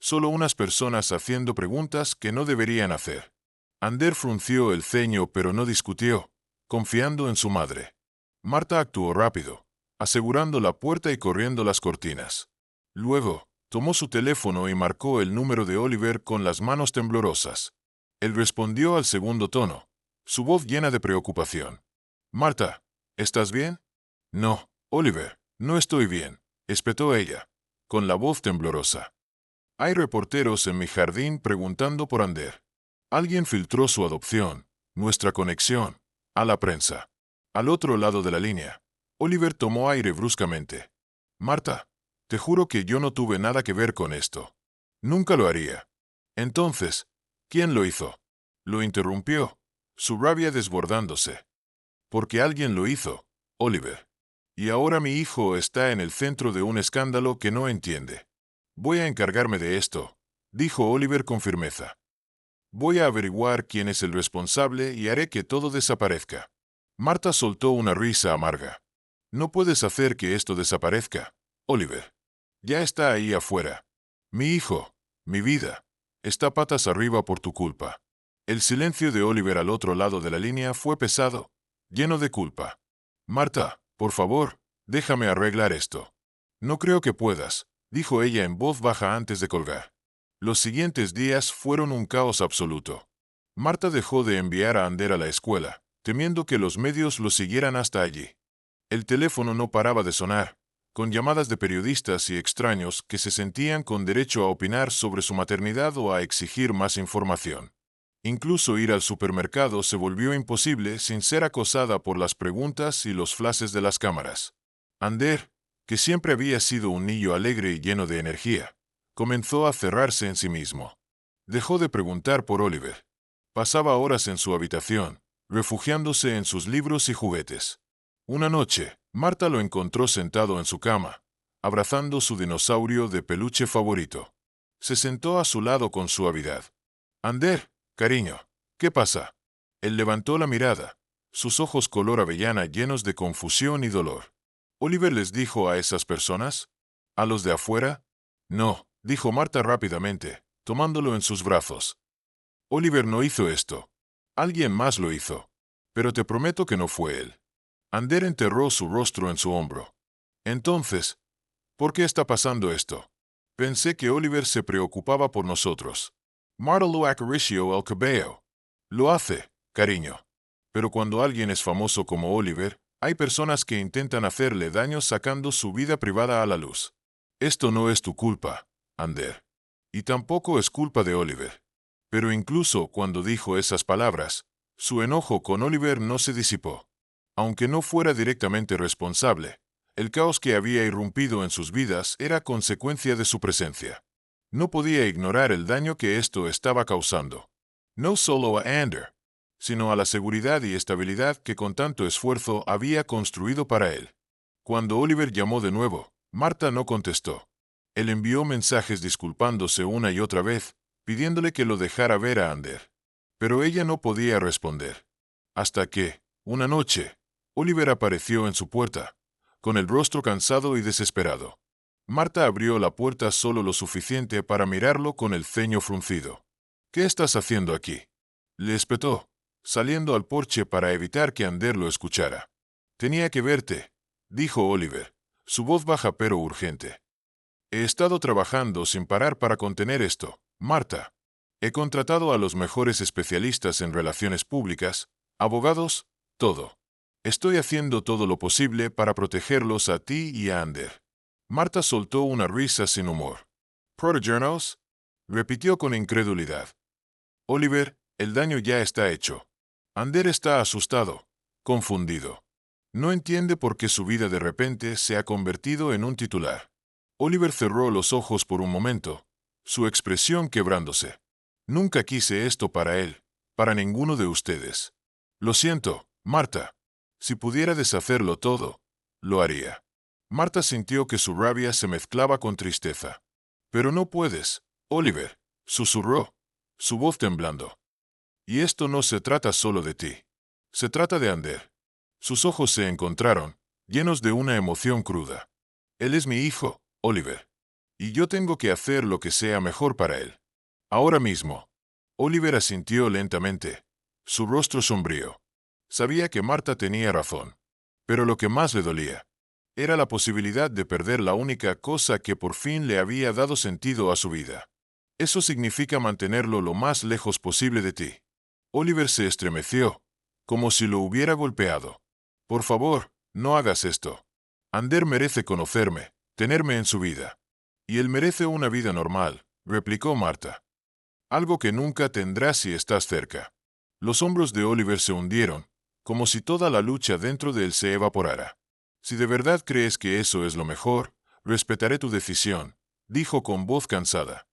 Solo unas personas haciendo preguntas que no deberían hacer. Ander frunció el ceño pero no discutió, confiando en su madre. Marta actuó rápido, asegurando la puerta y corriendo las cortinas. Luego, tomó su teléfono y marcó el número de Oliver con las manos temblorosas. Él respondió al segundo tono, su voz llena de preocupación. «Marta, ¿estás bien?» «No, Oliver, no estoy bien», espetó ella, con la voz temblorosa. «Hay reporteros en mi jardín preguntando por Ander. Alguien filtró su adopción, nuestra conexión, a la prensa». Al otro lado de la línea, Oliver tomó aire bruscamente. «Marta, te juro que yo no tuve nada que ver con esto. Nunca lo haría». «Entonces, ¿quién lo hizo?», lo interrumpió, su rabia desbordándose. «Porque alguien lo hizo, Oliver. Y ahora mi hijo está en el centro de un escándalo que no entiende. Voy a encargarme de esto», dijo Oliver con firmeza. «Voy a averiguar quién es el responsable y haré que todo desaparezca». Marta soltó una risa amarga. «No puedes hacer que esto desaparezca, Oliver. Ya está ahí afuera. Mi hijo, mi vida, está patas arriba por tu culpa». El silencio de Oliver al otro lado de la línea fue pesado, lleno de culpa. «Marta, por favor, déjame arreglar esto». «No creo que puedas», dijo ella en voz baja antes de colgar. Los siguientes días fueron un caos absoluto. Marta dejó de enviar a Ander a la escuela, temiendo que los medios lo siguieran hasta allí. El teléfono no paraba de sonar, con llamadas de periodistas y extraños que se sentían con derecho a opinar sobre su maternidad o a exigir más información. Incluso ir al supermercado se volvió imposible sin ser acosada por las preguntas y los flashes de las cámaras. Ander, que siempre había sido un niño alegre y lleno de energía, comenzó a cerrarse en sí mismo. Dejó de preguntar por Oliver. Pasaba horas en su habitación, refugiándose en sus libros y juguetes. Una noche, Marta lo encontró sentado en su cama, abrazando su dinosaurio de peluche favorito. Se sentó a su lado con suavidad. «Ander, cariño, ¿qué pasa?». Él levantó la mirada, sus ojos color avellana llenos de confusión y dolor. «¿Oliver les dijo a esas personas? ¿A los de afuera?». «No», dijo Marta rápidamente, tomándolo en sus brazos. «Oliver no hizo esto. Alguien más lo hizo. Pero te prometo que no fue él». Ander enterró su rostro en su hombro. «Entonces, ¿por qué está pasando esto? Pensé que Oliver se preocupaba por nosotros». Marta lo acarició el cabello. «Lo hace, cariño. Pero cuando alguien es famoso como Oliver, hay personas que intentan hacerle daño sacando su vida privada a la luz. Esto no es tu culpa, Ander. Y tampoco es culpa de Oliver». Pero incluso cuando dijo esas palabras, su enojo con Oliver no se disipó. Aunque no fuera directamente responsable, el caos que había irrumpido en sus vidas era consecuencia de su presencia. No podía ignorar el daño que esto estaba causando. No solo a Ander, sino a la seguridad y estabilidad que con tanto esfuerzo había construido para él. Cuando Oliver llamó de nuevo, Marta no contestó. Él envió mensajes disculpándose una y otra vez, pidiéndole que lo dejara ver a Ander. Pero ella no podía responder. Hasta que, una noche, Oliver apareció en su puerta, con el rostro cansado y desesperado. Marta abrió la puerta solo lo suficiente para mirarlo con el ceño fruncido. «¿Qué estás haciendo aquí?», le espetó, saliendo al porche para evitar que Ander lo escuchara. «Tenía que verte», dijo Oliver, su voz baja pero urgente. «He estado trabajando sin parar para contener esto, Marta. He contratado a los mejores especialistas en relaciones públicas, abogados, todo. Estoy haciendo todo lo posible para protegerlos a ti y a Ander». Marta soltó una risa sin humor. «¿Protojournals?», repitió con incredulidad. «Oliver, el daño ya está hecho». Ander está asustado, confundido. No entiende por qué su vida de repente se ha convertido en un titular. Oliver cerró los ojos por un momento, su expresión quebrándose. «Nunca quise esto para él, para ninguno de ustedes. Lo siento, Marta. Si pudiera deshacerlo todo, lo haría». Marta sintió que su rabia se mezclaba con tristeza. «Pero no puedes, Oliver», susurró, su voz temblando. «Y esto no se trata solo de ti. Se trata de Ander». Sus ojos se encontraron, llenos de una emoción cruda. «Él es mi hijo, Oliver. Y yo tengo que hacer lo que sea mejor para él. Ahora mismo. Oliver asintió lentamente, su rostro sombrío. Sabía que Marta tenía razón. Pero lo que más le dolía era la posibilidad de perder la única cosa que por fin le había dado sentido a su vida. Eso significa mantenerlo lo más lejos posible de ti. Oliver se estremeció, como si lo hubiera golpeado. Por favor, no hagas esto. Ander merece conocerme, tenerme en su vida. Y él merece una vida normal, replicó Marta. Algo que nunca tendrás si estás cerca. Los hombros de Oliver se hundieron, como si toda la lucha dentro de él se evaporara. Si de verdad crees que eso es lo mejor, respetaré tu decisión, dijo con voz cansada.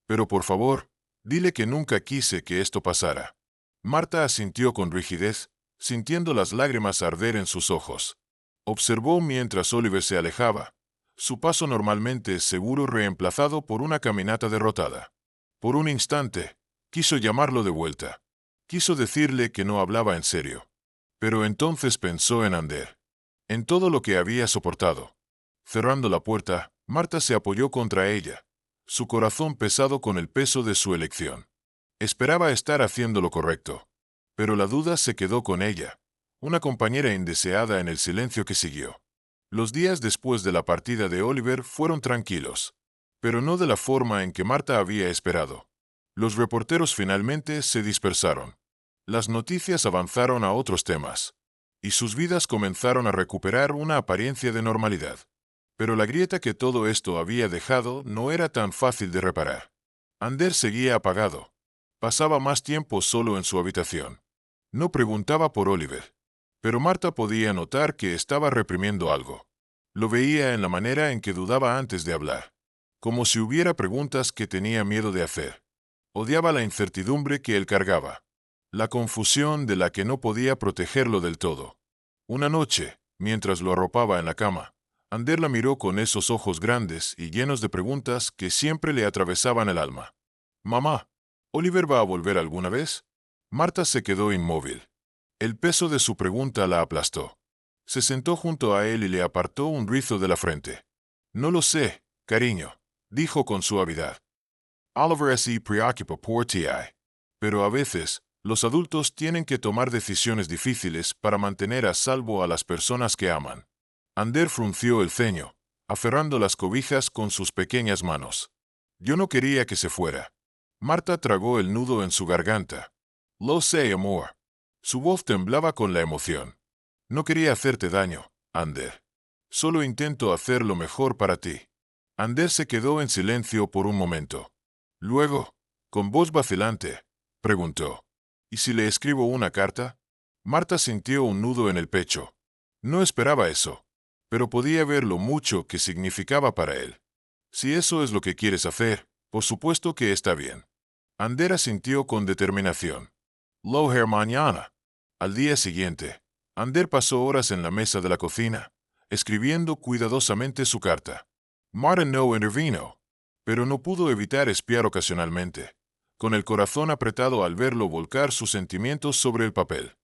Pero por favor, dile que nunca quise que esto pasara. Marta asintió con rigidez, sintiendo las lágrimas arder en sus ojos. Observó mientras Oliver se alejaba, su paso normalmente seguro reemplazado por una caminata derrotada. Por un instante, quiso llamarlo de vuelta. Quiso decirle que no hablaba en serio. Pero entonces pensó en Ander, en todo lo que había soportado. Cerrando la puerta, Marta se apoyó contra ella, su corazón pesado con el peso de su elección. Esperaba estar haciendo lo correcto, pero la duda se quedó con ella, una compañera indeseada en el silencio que siguió. Los días después de la partida de Oliver fueron tranquilos, pero no de la forma en que Marta había esperado. Los reporteros finalmente se dispersaron. Las noticias avanzaron a otros temas, y sus vidas comenzaron a recuperar una apariencia de normalidad. Pero la grieta que todo esto había dejado no era tan fácil de reparar. Ander seguía apagado. Pasaba más tiempo solo en su habitación. No preguntaba por Oliver. Pero Marta podía notar que estaba reprimiendo algo. Lo veía en la manera en que dudaba antes de hablar. Como si hubiera preguntas que tenía miedo de hacer. Odiaba la incertidumbre que él cargaba. La confusión de la que no podía protegerlo del todo. Una noche, mientras lo arropaba en la cama, Ander la miró con esos ojos grandes y llenos de preguntas que siempre le atravesaban el alma. «Mamá, ¿Oliver va a volver alguna vez?» Marta se quedó inmóvil. El peso de su pregunta la aplastó. Se sentó junto a él y le apartó un rizo de la frente. «No lo sé, cariño», dijo con suavidad. «Oliver así preocupa por ti. Pero a veces, los adultos tienen que tomar decisiones difíciles para mantener a salvo a las personas que aman». Ander frunció el ceño, aferrando las cobijas con sus pequeñas manos. «Yo no quería que se fuera». Marta tragó el nudo en su garganta. «Lo sé, amor». Su voz temblaba con la emoción. «No quería hacerte daño, Ander. Solo intento hacer lo mejor para ti». Ander se quedó en silencio por un momento. Luego, con voz vacilante, preguntó, «¿Y si le escribo una carta?» Marta sintió un nudo en el pecho. No esperaba eso, pero podía ver lo mucho que significaba para él. «Si eso es lo que quieres hacer, por supuesto que está bien». Ander asintió con determinación. «Lo haré mañana». Al día siguiente, Ander pasó horas en la mesa de la cocina, escribiendo cuidadosamente su carta. Marta no intervino, pero no pudo evitar espiar ocasionalmente, con el corazón apretado al verlo volcar sus sentimientos sobre el papel.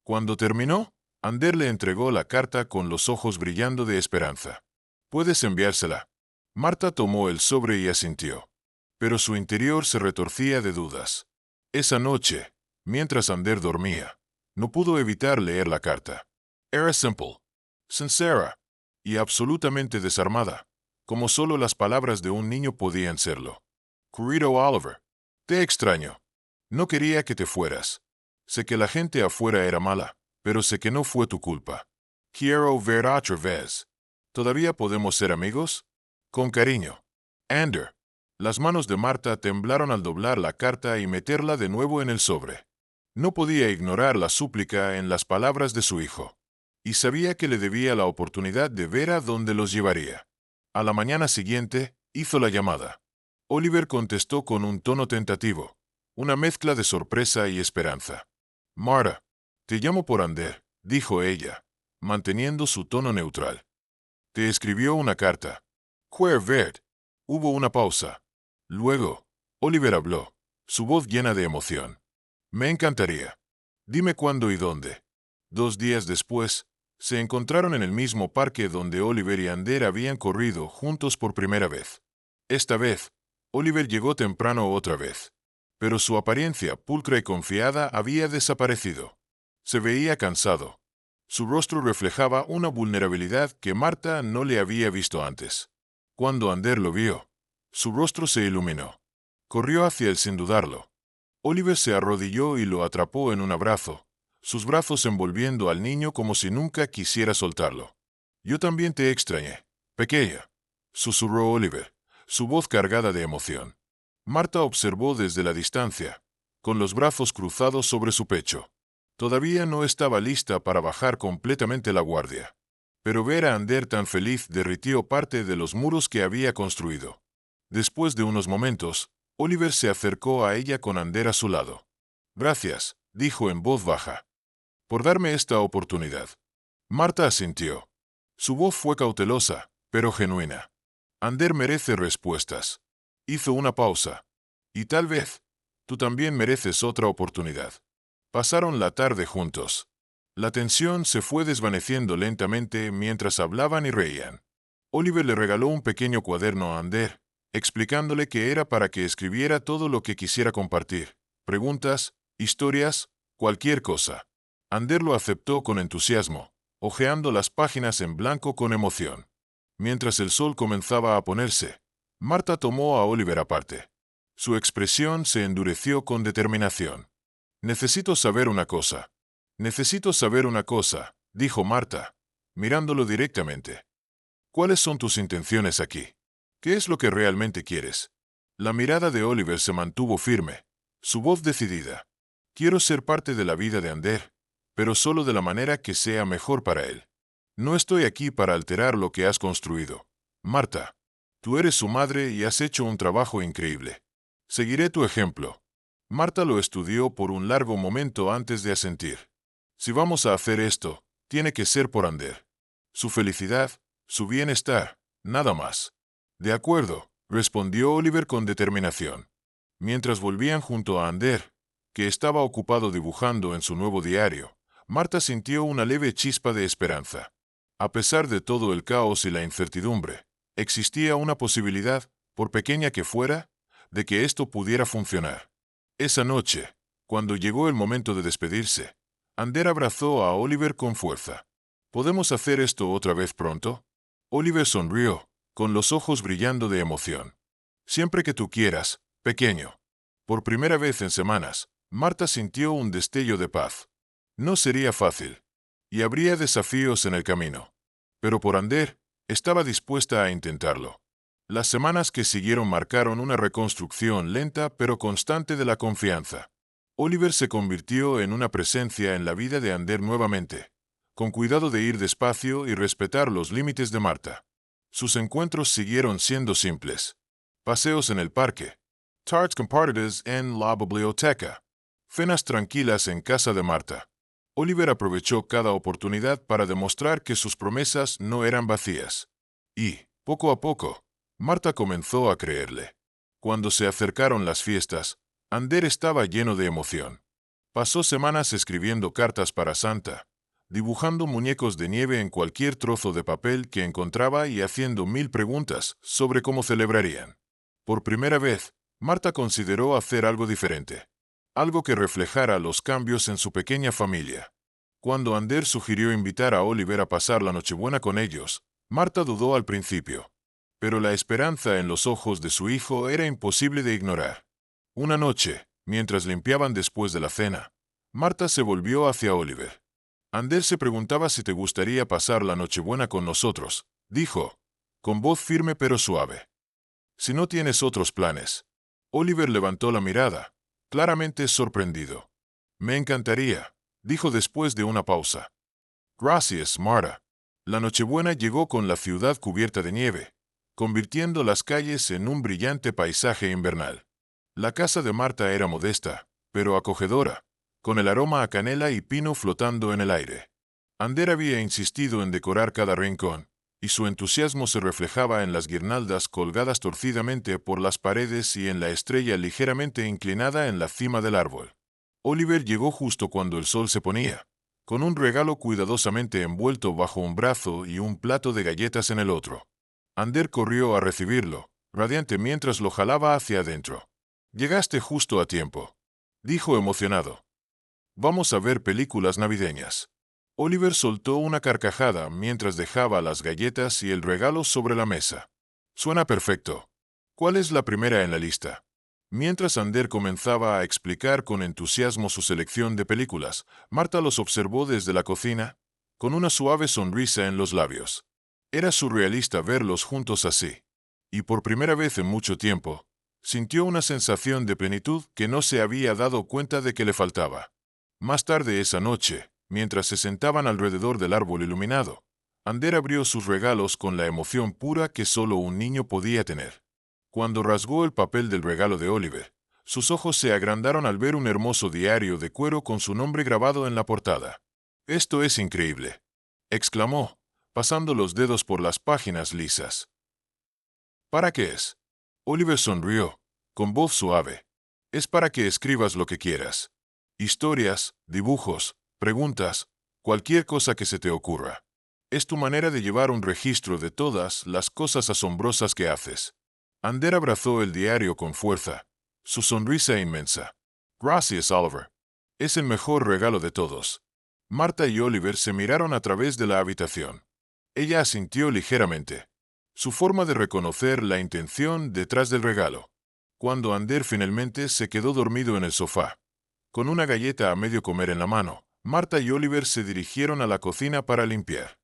Cuando terminó, Ander le entregó la carta con los ojos brillando de esperanza. «Puedes enviársela». Marta tomó el sobre y asintió, pero su interior se retorcía de dudas. Esa noche, mientras Ander dormía, no pudo evitar leer la carta. Era simple, sincera y absolutamente desarmada, como solo las palabras de un niño podían serlo. «Querido Oliver, te extraño. No quería que te fueras. Sé que la gente afuera era mala, pero sé que no fue tu culpa. Quiero verte otra vez. ¿Todavía podemos ser amigos? Con cariño. Ander». Las manos de Marta temblaron al doblar la carta y meterla de nuevo en el sobre. No podía ignorar la súplica en las palabras de su hijo, y sabía que le debía la oportunidad de ver a dónde los llevaría. A la mañana siguiente, hizo la llamada. Oliver contestó con un tono tentativo, una mezcla de sorpresa y esperanza. «Marta, te llamo por Ander», dijo ella, manteniendo su tono neutral. «Te escribió una carta». «Quiero ver». Hubo una pausa. Luego, Oliver habló, su voz llena de emoción. «Me encantaría. Dime cuándo y dónde». 2 días después, se encontraron en el mismo parque donde Oliver y Ander habían corrido juntos por primera vez. Esta vez, Oliver llegó temprano otra vez. Pero su apariencia pulcra y confiada había desaparecido. Se veía cansado. Su rostro reflejaba una vulnerabilidad que Marta no le había visto antes. Cuando Ander lo vio, su rostro se iluminó. Corrió hacia él sin dudarlo. Oliver se arrodilló y lo atrapó en un abrazo, sus brazos envolviendo al niño como si nunca quisiera soltarlo. «Yo también te extrañé, pequeña», susurró Oliver, su voz cargada de emoción. Marta observó desde la distancia, con los brazos cruzados sobre su pecho. Todavía no estaba lista para bajar completamente la guardia. Pero ver a Ander tan feliz derritió parte de los muros que había construido. Después de unos momentos, Oliver se acercó a ella con Ander a su lado. «Gracias», dijo en voz baja, «por darme esta oportunidad». Marta asintió. Su voz fue cautelosa, pero genuina. «Ander merece respuestas». Hizo una pausa. «Y tal vez, tú también mereces otra oportunidad». Pasaron la tarde juntos. La tensión se fue desvaneciendo lentamente mientras hablaban y reían. Oliver le regaló un pequeño cuaderno a Ander, explicándole que era para que escribiera todo lo que quisiera compartir, preguntas, historias, cualquier cosa. Ander lo aceptó con entusiasmo, hojeando las páginas en blanco con emoción. Mientras el sol comenzaba a ponerse, Marta tomó a Oliver aparte. Su expresión se endureció con determinación. «Necesito saber una cosa. Necesito saber una cosa», dijo Marta, mirándolo directamente. «¿Cuáles son tus intenciones aquí? ¿Qué es lo que realmente quieres?» La mirada de Oliver se mantuvo firme, su voz decidida. «Quiero ser parte de la vida de Ander, pero solo de la manera que sea mejor para él. No estoy aquí para alterar lo que has construido. Marta, tú eres su madre y has hecho un trabajo increíble. Seguiré tu ejemplo». Marta lo estudió por un largo momento antes de asentir. «Si vamos a hacer esto, tiene que ser por Ander. Su felicidad, su bienestar, nada más». «De acuerdo», respondió Oliver con determinación. Mientras volvían junto a Ander, que estaba ocupado dibujando en su nuevo diario, Marta sintió una leve chispa de esperanza. A pesar de todo el caos y la incertidumbre, existía una posibilidad, por pequeña que fuera, de que esto pudiera funcionar. Esa noche, cuando llegó el momento de despedirse, Ander abrazó a Oliver con fuerza. «¿Podemos hacer esto otra vez pronto?» Oliver sonrió, con los ojos brillando de emoción. «Siempre que tú quieras, pequeño». Por primera vez en semanas, Marta sintió un destello de paz. No sería fácil, y habría desafíos en el camino. Pero por Ander, estaba dispuesta a intentarlo. Las semanas que siguieron marcaron una reconstrucción lenta pero constante de la confianza. Oliver se convirtió en una presencia en la vida de Ander nuevamente, con cuidado de ir despacio y respetar los límites de Marta. Sus encuentros siguieron siendo simples. Paseos en el parque, tardes compartidas en la biblioteca, cenas tranquilas en casa de Marta. Oliver aprovechó cada oportunidad para demostrar que sus promesas no eran vacías. Y, poco a poco, Marta comenzó a creerle. Cuando se acercaron las fiestas, Ander estaba lleno de emoción. Pasó semanas escribiendo cartas para Santa, dibujando muñecos de nieve en cualquier trozo de papel que encontraba y haciendo 1000 preguntas sobre cómo celebrarían. Por primera vez, Marta consideró hacer algo diferente, algo que reflejara los cambios en su pequeña familia. Cuando Ander sugirió invitar a Oliver a pasar la Nochebuena con ellos, Marta dudó al principio. Pero la esperanza en los ojos de su hijo era imposible de ignorar. Una noche, mientras limpiaban después de la cena, Marta se volvió hacia Oliver. «Ander se preguntaba si te gustaría pasar la Nochebuena con nosotros», dijo, con voz firme pero suave. «Si no tienes otros planes». Oliver levantó la mirada, claramente sorprendido. «Me encantaría», dijo después de una pausa. «Gracias, Marta». La Nochebuena llegó con la ciudad cubierta de nieve, convirtiendo las calles en un brillante paisaje invernal. La casa de Marta era modesta, pero acogedora, con el aroma a canela y pino flotando en el aire. Ander había insistido en decorar cada rincón, y su entusiasmo se reflejaba en las guirnaldas colgadas torcidamente por las paredes y en la estrella ligeramente inclinada en la cima del árbol. Oliver llegó justo cuando el sol se ponía, con un regalo cuidadosamente envuelto bajo un brazo y un plato de galletas en el otro. Ander corrió a recibirlo, radiante mientras lo jalaba hacia adentro. «Llegaste justo a tiempo», dijo emocionado. «Vamos a ver películas navideñas». Oliver soltó una carcajada mientras dejaba las galletas y el regalo sobre la mesa. «Suena perfecto. ¿Cuál es la primera en la lista?» Mientras Ander comenzaba a explicar con entusiasmo su selección de películas, Marta los observó desde la cocina, con una suave sonrisa en los labios. Era surrealista verlos juntos así. Y por primera vez en mucho tiempo, sintió una sensación de plenitud que no se había dado cuenta de que le faltaba. Más tarde esa noche, mientras se sentaban alrededor del árbol iluminado, Ander abrió sus regalos con la emoción pura que solo un niño podía tener. Cuando rasgó el papel del regalo de Oliver, sus ojos se agrandaron al ver un hermoso diario de cuero con su nombre grabado en la portada. «Esto es increíble», exclamó, pasando los dedos por las páginas lisas. «¿Para qué es?» Oliver sonrió, con voz suave. «Es para que escribas lo que quieras. Historias, dibujos, preguntas, cualquier cosa que se te ocurra. Es tu manera de llevar un registro de todas las cosas asombrosas que haces». Ander abrazó el diario con fuerza, su sonrisa inmensa. «Gracias, Oliver. Es el mejor regalo de todos». Marta y Oliver se miraron a través de la habitación. Ella asintió ligeramente. Su forma de reconocer la intención detrás del regalo. Cuando Ander finalmente se quedó dormido en el sofá, con una galleta a medio comer en la mano, Marta y Oliver se dirigieron a la cocina para limpiar.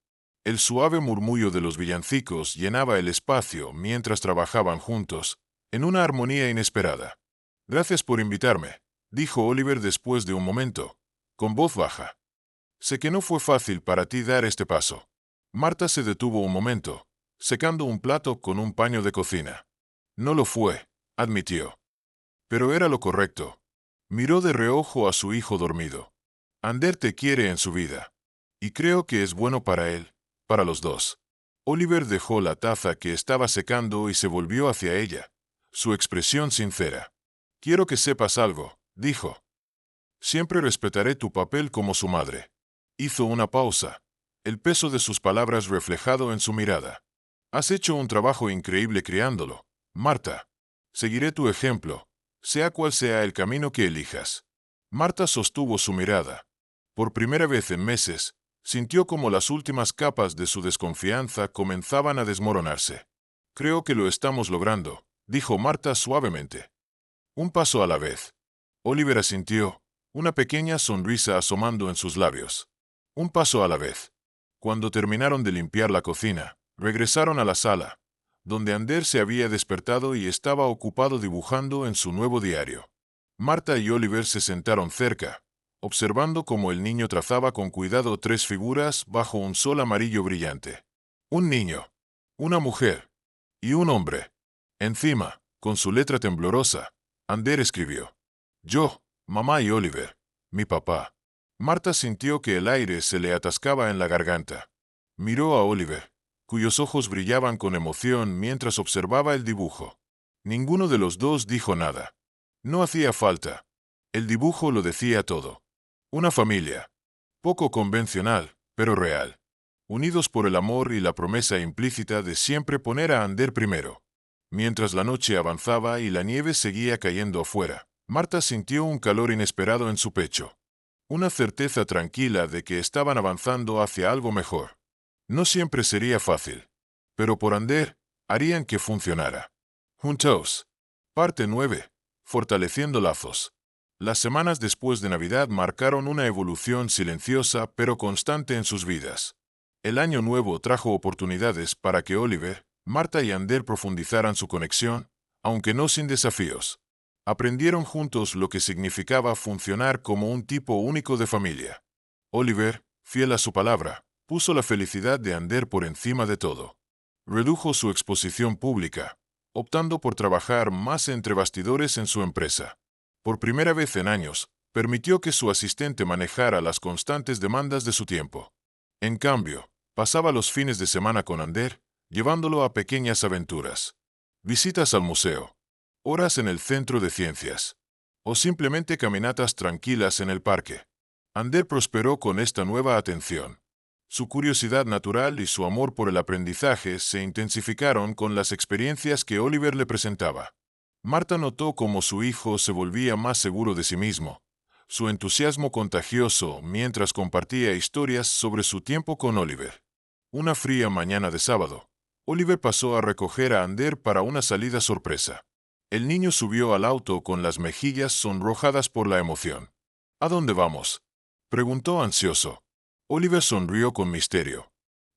El suave murmullo de los villancicos llenaba el espacio mientras trabajaban juntos, en una armonía inesperada. «Gracias por invitarme», dijo Oliver después de un momento, con voz baja. «Sé que no fue fácil para ti dar este paso». Marta se detuvo un momento, secando un plato con un paño de cocina. «No lo fue», admitió. «Pero era lo correcto». Miró de reojo a su hijo dormido. «Ander te quiere en su vida. Y creo que es bueno para él, para los dos». Oliver dejó la taza que estaba secando y se volvió hacia ella, su expresión sincera. «Quiero que sepas algo», dijo. «Siempre respetaré tu papel como su madre». Hizo una pausa, el peso de sus palabras reflejado en su mirada. «Has hecho un trabajo increíble criándolo, Marta. Seguiré tu ejemplo, sea cual sea el camino que elijas». Marta sostuvo su mirada. Por primera vez en meses, sintió como las últimas capas de su desconfianza comenzaban a desmoronarse. «Creo que lo estamos logrando», dijo Marta suavemente. «Un paso a la vez». Oliver asintió, una pequeña sonrisa asomando en sus labios. «Un paso a la vez». Cuando terminaron de limpiar la cocina, regresaron a la sala, donde Ander se había despertado y estaba ocupado dibujando en su nuevo diario. Marta y Oliver se sentaron cerca, observando cómo el niño trazaba con cuidado 3 figuras bajo un sol amarillo brillante. Un niño, una mujer y un hombre. Encima, con su letra temblorosa, Ander escribió: «Yo, mamá y Oliver, mi papá». Marta sintió que el aire se le atascaba en la garganta. Miró a Oliver, cuyos ojos brillaban con emoción mientras observaba el dibujo. Ninguno de los dos dijo nada. No hacía falta. El dibujo lo decía todo. Una familia. Poco convencional, pero real. Unidos por el amor y la promesa implícita de siempre poner a Ander primero. Mientras la noche avanzaba y la nieve seguía cayendo afuera, Marta sintió un calor inesperado en su pecho. Una certeza tranquila de que estaban avanzando hacia algo mejor. No siempre sería fácil, pero por Ander, harían que funcionara. Juntos. Parte 9. Fortaleciendo lazos. Las semanas después de Navidad marcaron una evolución silenciosa pero constante en sus vidas. El año nuevo trajo oportunidades para que Oliver, Marta y Ander profundizaran su conexión, aunque no sin desafíos. Aprendieron juntos lo que significaba funcionar como un tipo único de familia. Oliver, fiel a su palabra, puso la felicidad de Ander por encima de todo. Redujo su exposición pública, optando por trabajar más entre bastidores en su empresa. Por primera vez en años, permitió que su asistente manejara las constantes demandas de su tiempo. En cambio, pasaba los fines de semana con Ander, llevándolo a pequeñas aventuras. Visitas al museo, horas en el centro de ciencias, o simplemente caminatas tranquilas en el parque. Ander prosperó con esta nueva atención. Su curiosidad natural y su amor por el aprendizaje se intensificaron con las experiencias que Oliver le presentaba. Marta notó cómo su hijo se volvía más seguro de sí mismo, su entusiasmo contagioso mientras compartía historias sobre su tiempo con Oliver. Una fría mañana de sábado, Oliver pasó a recoger a Ander para una salida sorpresa. El niño subió al auto con las mejillas sonrojadas por la emoción. ¿A dónde vamos?, preguntó ansioso. Oliver sonrió con misterio.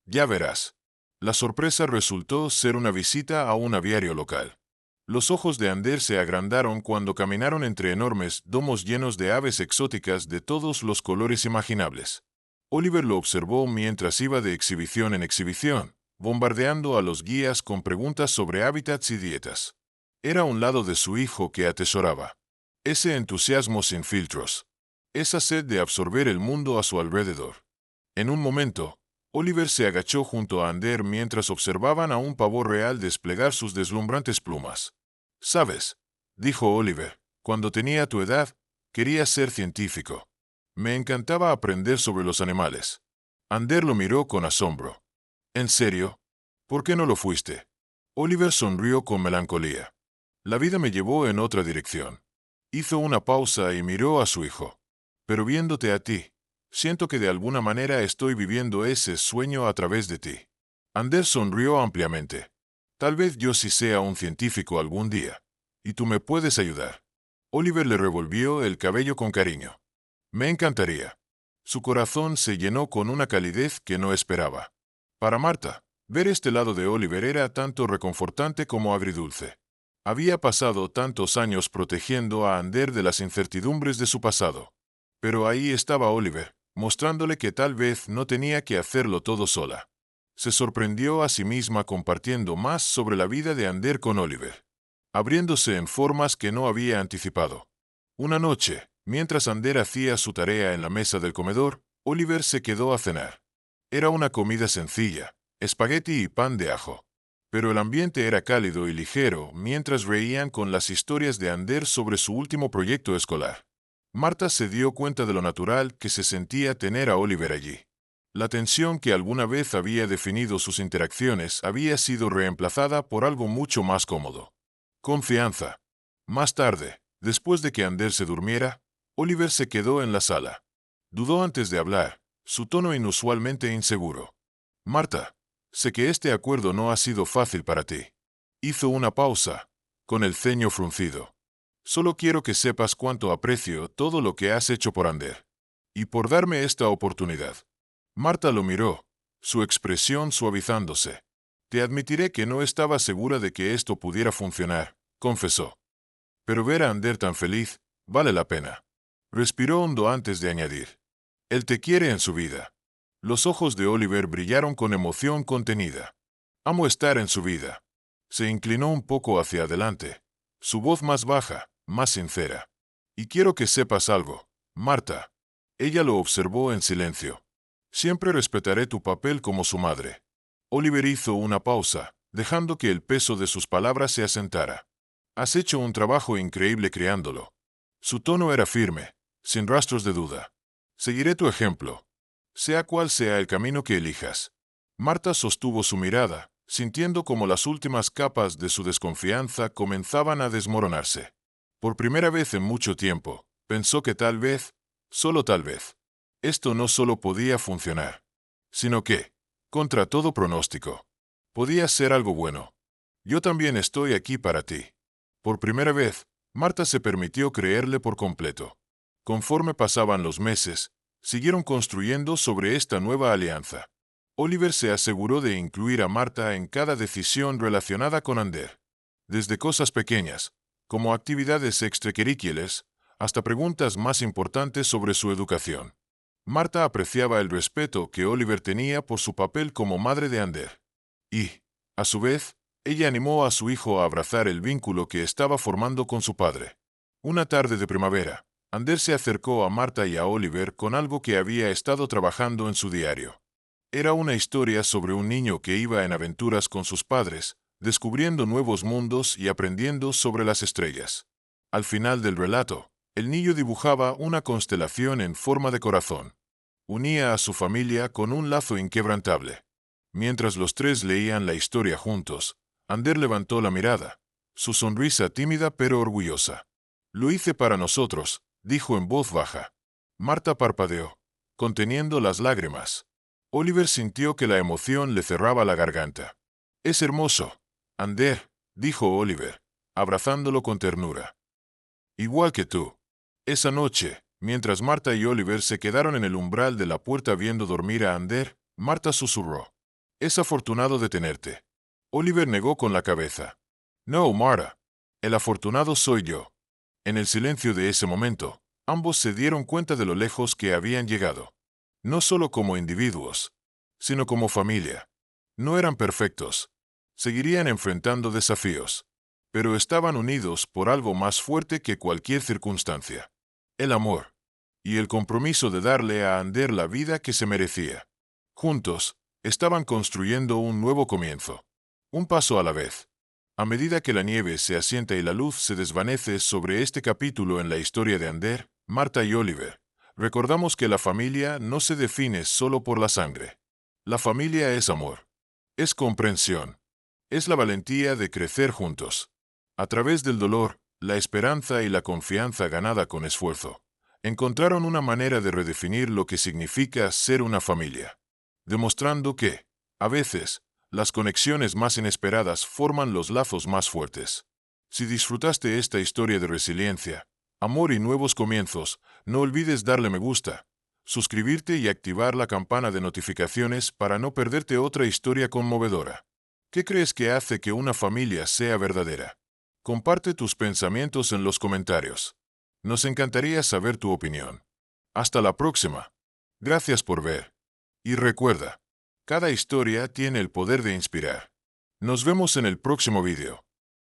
Ya verás. La sorpresa resultó ser una visita a un aviario local. Los ojos de Ander se agrandaron cuando caminaron entre enormes domos llenos de aves exóticas de todos los colores imaginables. Oliver lo observó mientras iba de exhibición en exhibición, bombardeando a los guías con preguntas sobre hábitats y dietas. Era un lado de su hijo que atesoraba. Ese entusiasmo sin filtros. Esa sed de absorber el mundo a su alrededor. En un momento, Oliver se agachó junto a Ander mientras observaban a un pavo real desplegar sus deslumbrantes plumas. «¿Sabes?», dijo Oliver, «cuando tenía tu edad, quería ser científico. Me encantaba aprender sobre los animales». Ander lo miró con asombro. «¿En serio? ¿Por qué no lo fuiste?». Oliver sonrió con melancolía. «La vida me llevó en otra dirección». Hizo una pausa y miró a su hijo. «Pero viéndote a ti, siento que de alguna manera estoy viviendo ese sueño a través de ti». Ander sonrió ampliamente. «Tal vez yo sí sea un científico algún día. Y tú me puedes ayudar». Oliver le revolvió el cabello con cariño. «Me encantaría». Su corazón se llenó con una calidez que no esperaba. Para Marta, ver este lado de Oliver era tanto reconfortante como agridulce. Había pasado tantos años protegiendo a Ander de las incertidumbres de su pasado. Pero ahí estaba Oliver, mostrándole que tal vez no tenía que hacerlo todo sola. Se sorprendió a sí misma compartiendo más sobre la vida de Ander con Oliver, abriéndose en formas que no había anticipado. Una noche, mientras Ander hacía su tarea en la mesa del comedor, Oliver se quedó a cenar. Era una comida sencilla, espagueti y pan de ajo. Pero el ambiente era cálido y ligero mientras reían con las historias de Ander sobre su último proyecto escolar. Marta se dio cuenta de lo natural que se sentía tener a Oliver allí. La tensión que alguna vez había definido sus interacciones había sido reemplazada por algo mucho más cómodo. Confianza. Más tarde, después de que Ander se durmiera, Oliver se quedó en la sala. Dudó antes de hablar, su tono inusualmente inseguro. «Marta, sé que este acuerdo no ha sido fácil para ti». Hizo una pausa, con el ceño fruncido. «Solo quiero que sepas cuánto aprecio todo lo que has hecho por Ander. Y por darme esta oportunidad». Marta lo miró, su expresión suavizándose. «Te admitiré que no estaba segura de que esto pudiera funcionar», confesó. «Pero ver a Ander tan feliz, vale la pena». Respiró hondo antes de añadir. «Él te quiere en su vida». Los ojos de Oliver brillaron con emoción contenida. «Amo estar en su vida». Se inclinó un poco hacia adelante, su voz más baja, más sincera. «Y quiero que sepas algo, Marta». Ella lo observó en silencio. «Siempre respetaré tu papel como su madre». Oliver hizo una pausa, dejando que el peso de sus palabras se asentara. «Has hecho un trabajo increíble criándolo». Su tono era firme, sin rastros de duda. «Seguiré tu ejemplo, sea cual sea el camino que elijas». Marta sostuvo su mirada, sintiendo como las últimas capas de su desconfianza comenzaban a desmoronarse. Por primera vez en mucho tiempo, pensó que tal vez, solo tal vez, esto no solo podía funcionar, sino que, contra todo pronóstico, podía ser algo bueno. «Yo también estoy aquí para ti». Por primera vez, Marta se permitió creerle por completo. Conforme pasaban los meses, siguieron construyendo sobre esta nueva alianza. Oliver se aseguró de incluir a Marta en cada decisión relacionada con Ander. Desde cosas pequeñas, como actividades extracurriculares, hasta preguntas más importantes sobre su educación. Marta apreciaba el respeto que Oliver tenía por su papel como madre de Ander. Y, a su vez, ella animó a su hijo a abrazar el vínculo que estaba formando con su padre. Una tarde de primavera, Ander se acercó a Marta y a Oliver con algo que había estado trabajando en su diario. Era una historia sobre un niño que iba en aventuras con sus padres, descubriendo nuevos mundos y aprendiendo sobre las estrellas. Al final del relato, el niño dibujaba una constelación en forma de corazón. unía a su familia con un lazo inquebrantable. Mientras los tres leían la historia juntos, Ander levantó la mirada, su sonrisa tímida pero orgullosa. «Lo hice para nosotros», dijo en voz baja. Marta parpadeó, conteniendo las lágrimas. Oliver sintió que la emoción le cerraba la garganta. «Es hermoso, Ander», dijo Oliver, abrazándolo con ternura. «Igual que tú». Esa noche, mientras Marta y Oliver se quedaron en el umbral de la puerta viendo dormir a Ander, Marta susurró: «Es afortunado de tenerte». Oliver negó con la cabeza. «No, Marta. El afortunado soy yo». En el silencio de ese momento, ambos se dieron cuenta de lo lejos que habían llegado. No solo como individuos, sino como familia. No eran perfectos. Seguirían enfrentando desafíos. Pero estaban unidos por algo más fuerte que cualquier circunstancia: el amor y el compromiso de darle a Ander la vida que se merecía. Juntos, estaban construyendo un nuevo comienzo, un paso a la vez. A medida que la nieve se asienta y la luz se desvanece sobre este capítulo en la historia de Ander, Marta y Oliver, recordamos que la familia no se define solo por la sangre. La familia es amor, es comprensión, es la valentía de crecer juntos. A través del dolor, la esperanza y la confianza ganada con esfuerzo, encontraron una manera de redefinir lo que significa ser una familia, demostrando que, a veces, las conexiones más inesperadas forman los lazos más fuertes. Si disfrutaste esta historia de resiliencia, amor y nuevos comienzos, no olvides darle me gusta, suscribirte y activar la campana de notificaciones para no perderte otra historia conmovedora. ¿Qué crees que hace que una familia sea verdadera? Comparte tus pensamientos en los comentarios. Nos encantaría saber tu opinión. Hasta la próxima. Gracias por ver. Y recuerda, cada historia tiene el poder de inspirar. Nos vemos en el próximo video.